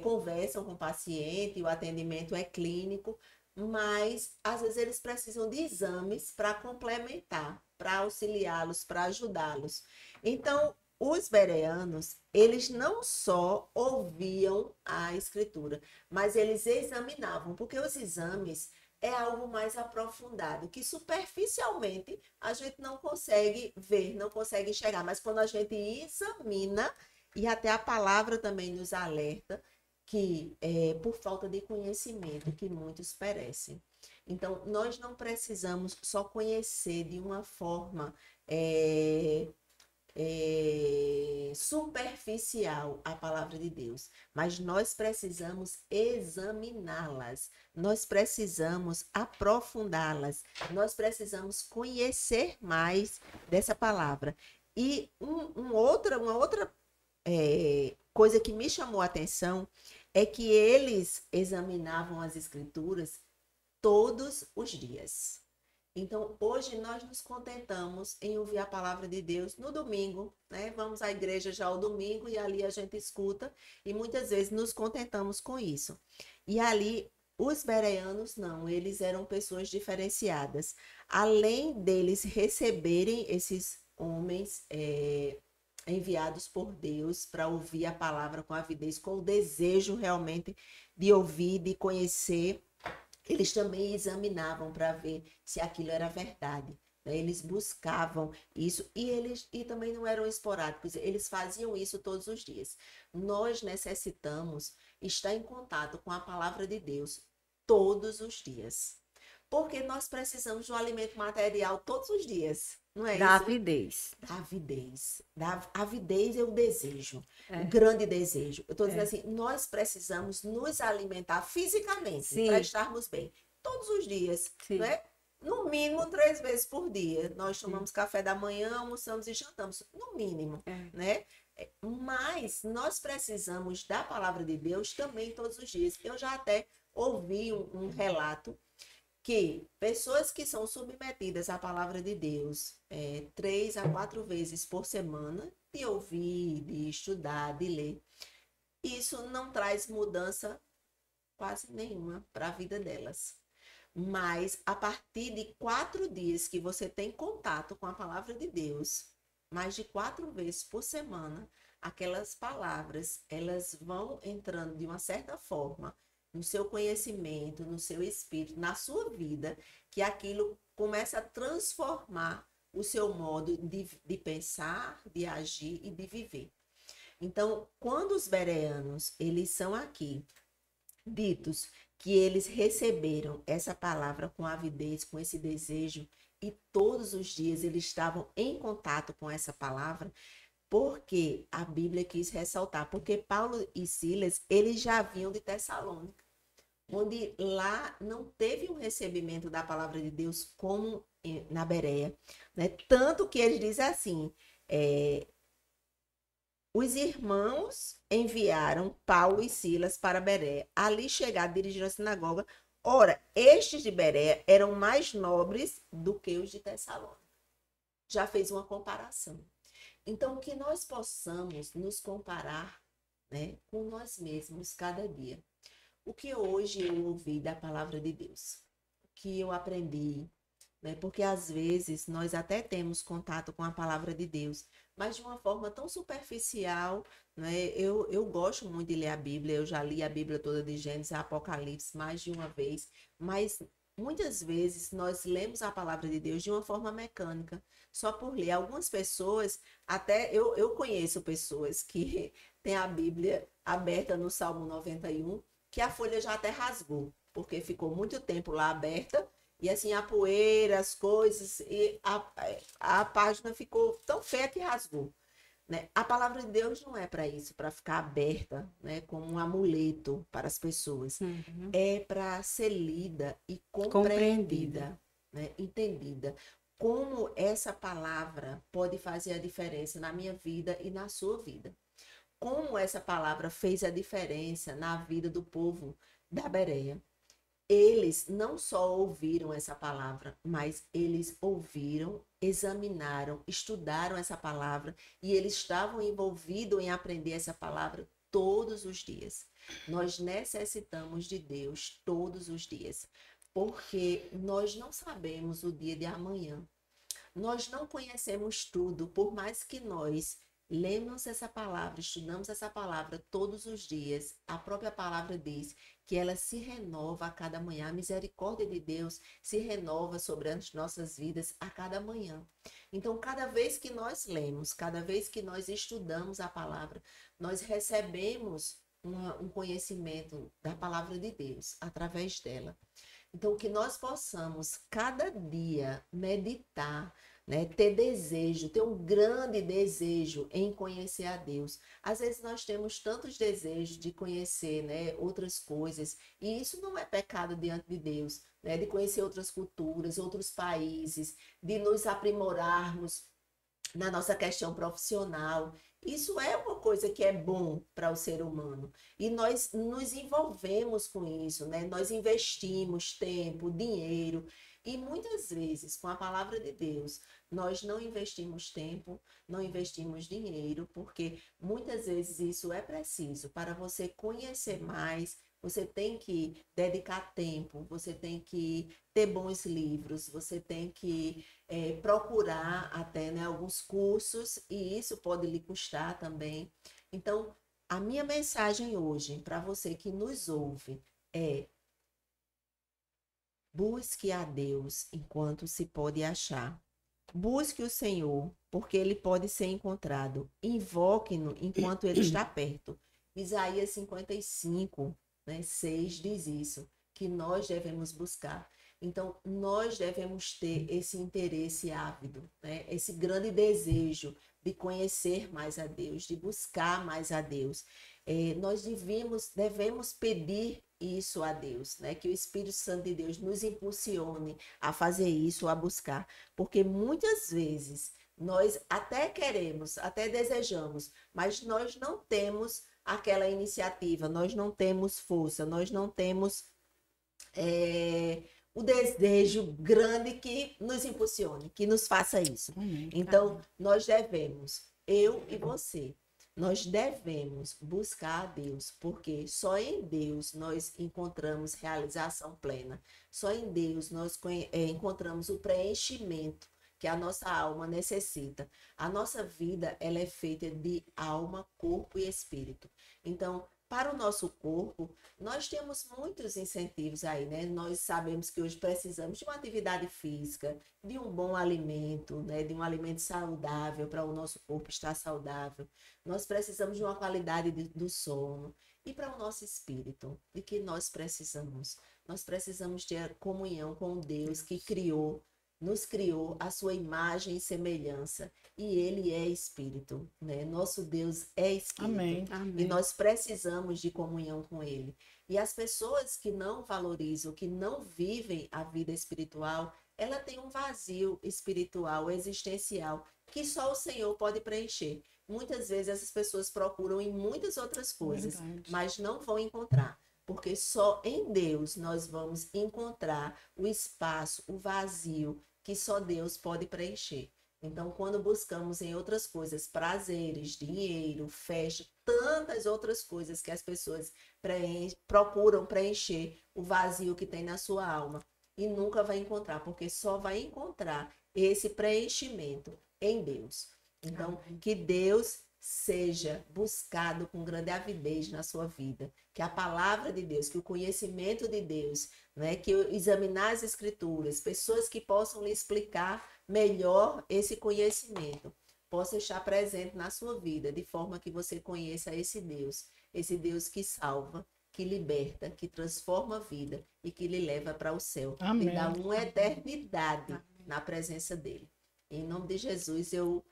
conversam com o paciente, o atendimento é clínico, mas às vezes eles precisam de exames para complementar, para auxiliá-los, para ajudá-los. Então, os bereanos, eles não só ouviam a escritura, mas eles examinavam, porque os exames é algo mais aprofundado, que superficialmente a gente não consegue ver, não consegue enxergar, mas quando a gente examina, e até a palavra também nos alerta, que é por falta de conhecimento que muitos perecem. Então, nós não precisamos só conhecer de uma forma superficial a palavra de Deus, mas nós precisamos examiná-las, nós precisamos aprofundá-las, nós precisamos conhecer mais dessa palavra. E uma outra coisa que me chamou a atenção é que eles examinavam as escrituras todos os dias. Então, hoje nós nos contentamos em ouvir a palavra de Deus no domingo, né? Vamos à igreja já ao domingo e ali a gente escuta e muitas vezes nos contentamos com isso. E ali, os bereanos não, eles eram pessoas diferenciadas. Além deles receberem esses homens enviados por Deus para ouvir a palavra com avidez, com o desejo realmente de ouvir, de conhecer, eles também examinavam para ver se aquilo era verdade. Né? Eles buscavam isso e também não eram esporádicos, eles faziam isso todos os dias. Nós necessitamos estar em contato com a palavra de Deus todos os dias. Porque nós precisamos de um alimento material todos os dias, não é Da isso? avidez. Da avidez. Da avidez é o desejo, o grande desejo. Eu estou dizendo assim, nós precisamos nos alimentar fisicamente para estarmos bem. Todos os dias, não é? No mínimo 3 vezes por dia. Nós tomamos café da manhã, almoçamos e jantamos, no mínimo, né? Mas nós precisamos da palavra de Deus também todos os dias. Eu já até ouvi um relato que pessoas que são submetidas à palavra de Deus 3 a 4 vezes por semana, de ouvir, de estudar, de ler, isso não traz mudança quase nenhuma para a vida delas. Mas a partir de 4 dias que você tem contato com a palavra de Deus, mais de 4 vezes por semana, aquelas palavras, elas vão entrando de uma certa forma no seu conhecimento, no seu espírito, na sua vida, que aquilo começa a transformar o seu modo de pensar, de agir e de viver. Então, quando os bereanos, eles são aqui ditos que eles receberam essa palavra com avidez, com esse desejo, e todos os dias eles estavam em contato com essa palavra, porque a Bíblia quis ressaltar, porque Paulo e Silas, eles já vinham de Tessalônica, onde lá não teve um recebimento da palavra de Deus como na Bereia, né? Tanto que eles dizem assim, Os irmãos enviaram Paulo e Silas para Bereia. Ali chegaram, dirigiram a sinagoga. Ora, estes de Bereia eram mais nobres do que os de Tessalônica. Já fez uma comparação. Então, que nós possamos nos comparar, né, com nós mesmos cada dia. O que hoje eu ouvi da palavra de Deus, o que eu aprendi, né? Porque às vezes nós até temos contato com a palavra de Deus, mas de uma forma tão superficial, né? Eu gosto muito de ler a Bíblia, eu já li a Bíblia toda de Gênesis a Apocalipse mais de uma vez, mas muitas vezes nós lemos a palavra de Deus de uma forma mecânica, só por ler. Algumas pessoas, até eu conheço pessoas que têm a Bíblia aberta no Salmo 91, que a folha já até rasgou, porque ficou muito tempo lá aberta, e assim a poeira, as coisas, e a página ficou tão feia que rasgou. Né? A palavra de Deus não é para isso, para ficar aberta, né, como um amuleto para as pessoas. É para ser lida e compreendida, né, entendida. Como essa palavra pode fazer a diferença na minha vida e na sua vida. Como essa palavra fez a diferença na vida do povo da Bereia. Eles não só ouviram essa palavra, mas eles ouviram, examinaram, estudaram essa palavra e eles estavam envolvidos em aprender essa palavra todos os dias. Nós necessitamos de Deus todos os dias, porque nós não sabemos o dia de amanhã. Nós não conhecemos tudo, por mais que nós lemos essa palavra, estudamos essa palavra todos os dias. A própria palavra diz que ela se renova a cada manhã. A misericórdia de Deus se renova sobre as nossas vidas a cada manhã. Então, cada vez que nós lemos, cada vez que nós estudamos a palavra, nós recebemos um conhecimento da palavra de Deus através dela. Então, que nós possamos cada dia meditar, né, ter desejo, ter um grande desejo em conhecer a Deus. Às vezes nós temos tantos desejos de conhecer, né, outras coisas, e isso não é pecado diante de Deus, né, de conhecer outras culturas, outros países, de nos aprimorarmos na nossa questão profissional. Isso é uma coisa que é bom para o ser humano. E nós nos envolvemos com isso, né? Nós investimos tempo, dinheiro. E muitas vezes, com a palavra de Deus, nós não investimos tempo, não investimos dinheiro, porque muitas vezes isso é preciso para você conhecer mais. Você tem que dedicar tempo, você tem que ter bons livros, você tem que procurar até, né, alguns cursos, e isso pode lhe custar também. Então, a minha mensagem hoje para você que nos ouve é: busque a Deus enquanto se pode achar. Busque o Senhor, porque ele pode ser encontrado. Invoque-no enquanto ele está perto. Isaías 55, né, 6 diz isso, que nós devemos buscar. Então, nós devemos ter esse interesse ávido, né, esse grande desejo de conhecer mais a Deus, de buscar mais a Deus. Nós devemos pedir isso a Deus, né? Que o Espírito Santo de Deus nos impulsione a fazer isso, a buscar. Porque muitas vezes nós até queremos, até desejamos, mas nós não temos aquela iniciativa, nós não temos força, nós não temos o desejo grande que nos impulsione, que nos faça isso. Então, nós devemos, eu e você, nós devemos buscar a Deus, porque só em Deus nós encontramos realização plena. Só em Deus nós encontramos o preenchimento que a nossa alma necessita. A nossa vida, ela é feita de alma, corpo e espírito. Então, para o nosso corpo, nós temos muitos incentivos aí, né? Nós sabemos que hoje precisamos de uma atividade física, de um bom alimento, né? De um alimento saudável para o nosso corpo estar saudável. Nós precisamos de uma qualidade do sono. E para o nosso espírito, de que nós precisamos? Nós precisamos ter comunhão com Deus que nos criou a sua imagem e semelhança, e ele é espírito, né? Nosso Deus é espírito. Amém. E nós precisamos de comunhão com ele. E as pessoas que não valorizam, que não vivem a vida espiritual, ela tem um vazio espiritual, existencial, que só o Senhor pode preencher. Muitas vezes essas pessoas procuram em muitas outras coisas, mas não vão encontrar. Porque só em Deus nós vamos encontrar o espaço, o vazio que só Deus pode preencher. Então, quando buscamos em outras coisas, prazeres, dinheiro, festa, tantas outras coisas que as pessoas procuram preencher o vazio que tem na sua alma, e nunca vai encontrar, porque só vai encontrar esse preenchimento em Deus. Então, que Deus seja buscado com grande avidez na sua vida, que a palavra de Deus, que o conhecimento de Deus, né, que examinar as escrituras, pessoas que possam lhe explicar melhor esse conhecimento, possa estar presente na sua vida, de forma que você conheça esse Deus que salva, que liberta, que transforma a vida e que lhe leva para o céu, Amém. lhe dá uma eternidade na presença dele. Em nome de Jesus, eu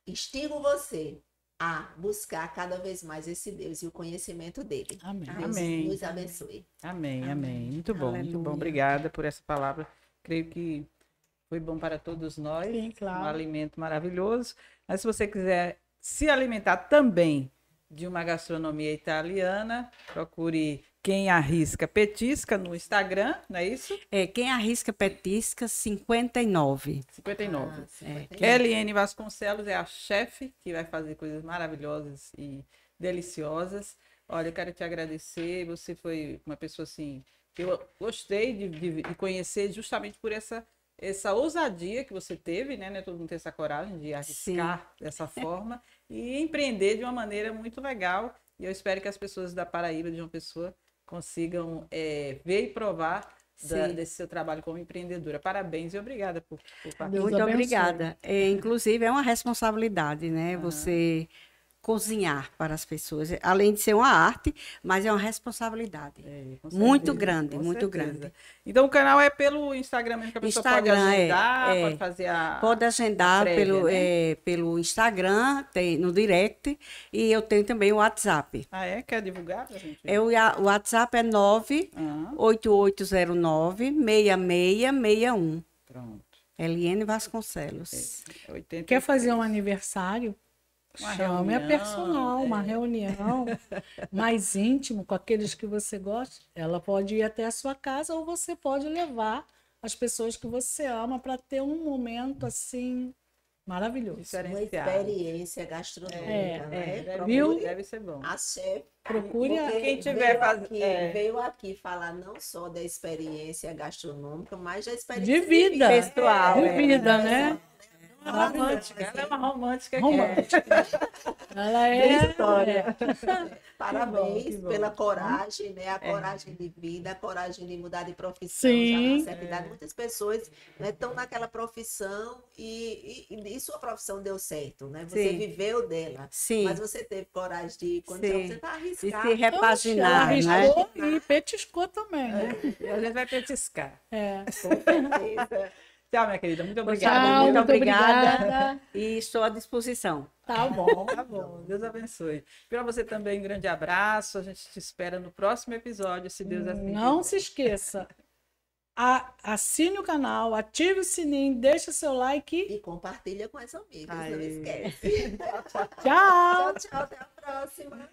instigo você a buscar cada vez mais esse Deus e o conhecimento dele. Amém. Deus Amém. nos abençoe. Amém, Amém. amém. Muito bom, muito bom. Aleluia. Obrigada por essa palavra. Creio que foi bom para todos nós. Sim, claro. Um alimento maravilhoso. Mas se você quiser se alimentar também de uma gastronomia italiana, procure Quem Arrisca Petisca no Instagram, não é isso? Quem arrisca petisca 59. 59. É, Eliane Vasconcelos é a chefe que vai fazer coisas maravilhosas e deliciosas. Olha, eu quero te agradecer. Você foi uma pessoa assim que eu gostei de conhecer justamente por essa ousadia que você teve, né? Todo mundo tem essa coragem de arriscar dessa forma e empreender de uma maneira muito legal. E eu espero que as pessoas da Paraíba, de João Pessoa, consigam ver e provar desse seu trabalho como empreendedora. Parabéns e obrigada por participar. Muito obrigada. Inclusive, é uma responsabilidade, né? Você cozinhar para as pessoas. Além de ser uma arte, mas é uma responsabilidade. Com Muito certeza, grande, com muito certeza. grande. Então o canal é pelo Instagram mesmo, que a pessoa pode agendar, pode fazer Pode agendar prévia, né? pelo Instagram, tem no direct, e eu tenho também o WhatsApp. Ah, é? Quer divulgar pra gente? O WhatsApp é 98809-6661. Pronto. Eliane Vasconcelos. 80. Quer fazer um aniversário? Uma Chame a reunião, personal, uma reunião mais íntimo com aqueles que você gosta. Ela pode ir até a sua casa ou você pode levar as pessoas que você ama para ter um momento assim maravilhoso. Uma Diferenciado. experiência gastronômica, né? Viu? Deve ser bom. A chefe. Procure Porque quem tiver veio aqui falar não só da experiência gastronômica, mas da experiência de vida, pessoal, de vida, né? Romântica. Ela é uma romântica. Romântica. Ela é história. Parabéns Que bom. pela coragem, né? A coragem de vida, a coragem de mudar de profissão. Sim. Já na certa idade. Muitas pessoas estão naquela profissão e sua profissão deu certo, né? Você Sim. viveu dela. Sim. Mas você teve coragem de, quando Sim. você está E arriscado. se repaginar, ela né? arriscou e petiscou também, né? E a gente vai petiscar. É. Tchau, minha querida. Muito obrigada. Tchau, Muito muito obrigada. E estou à disposição. Tá bom. Tá bom. Deus abençoe. Para você também, um grande abraço. A gente te espera no próximo episódio, se Deus assim Não quiser. se esqueça. Assine o canal, ative o sininho, deixa seu like. E compartilha com as amigas, não Aê. esquece. Tchau! Tchau, tchau. Até a próxima.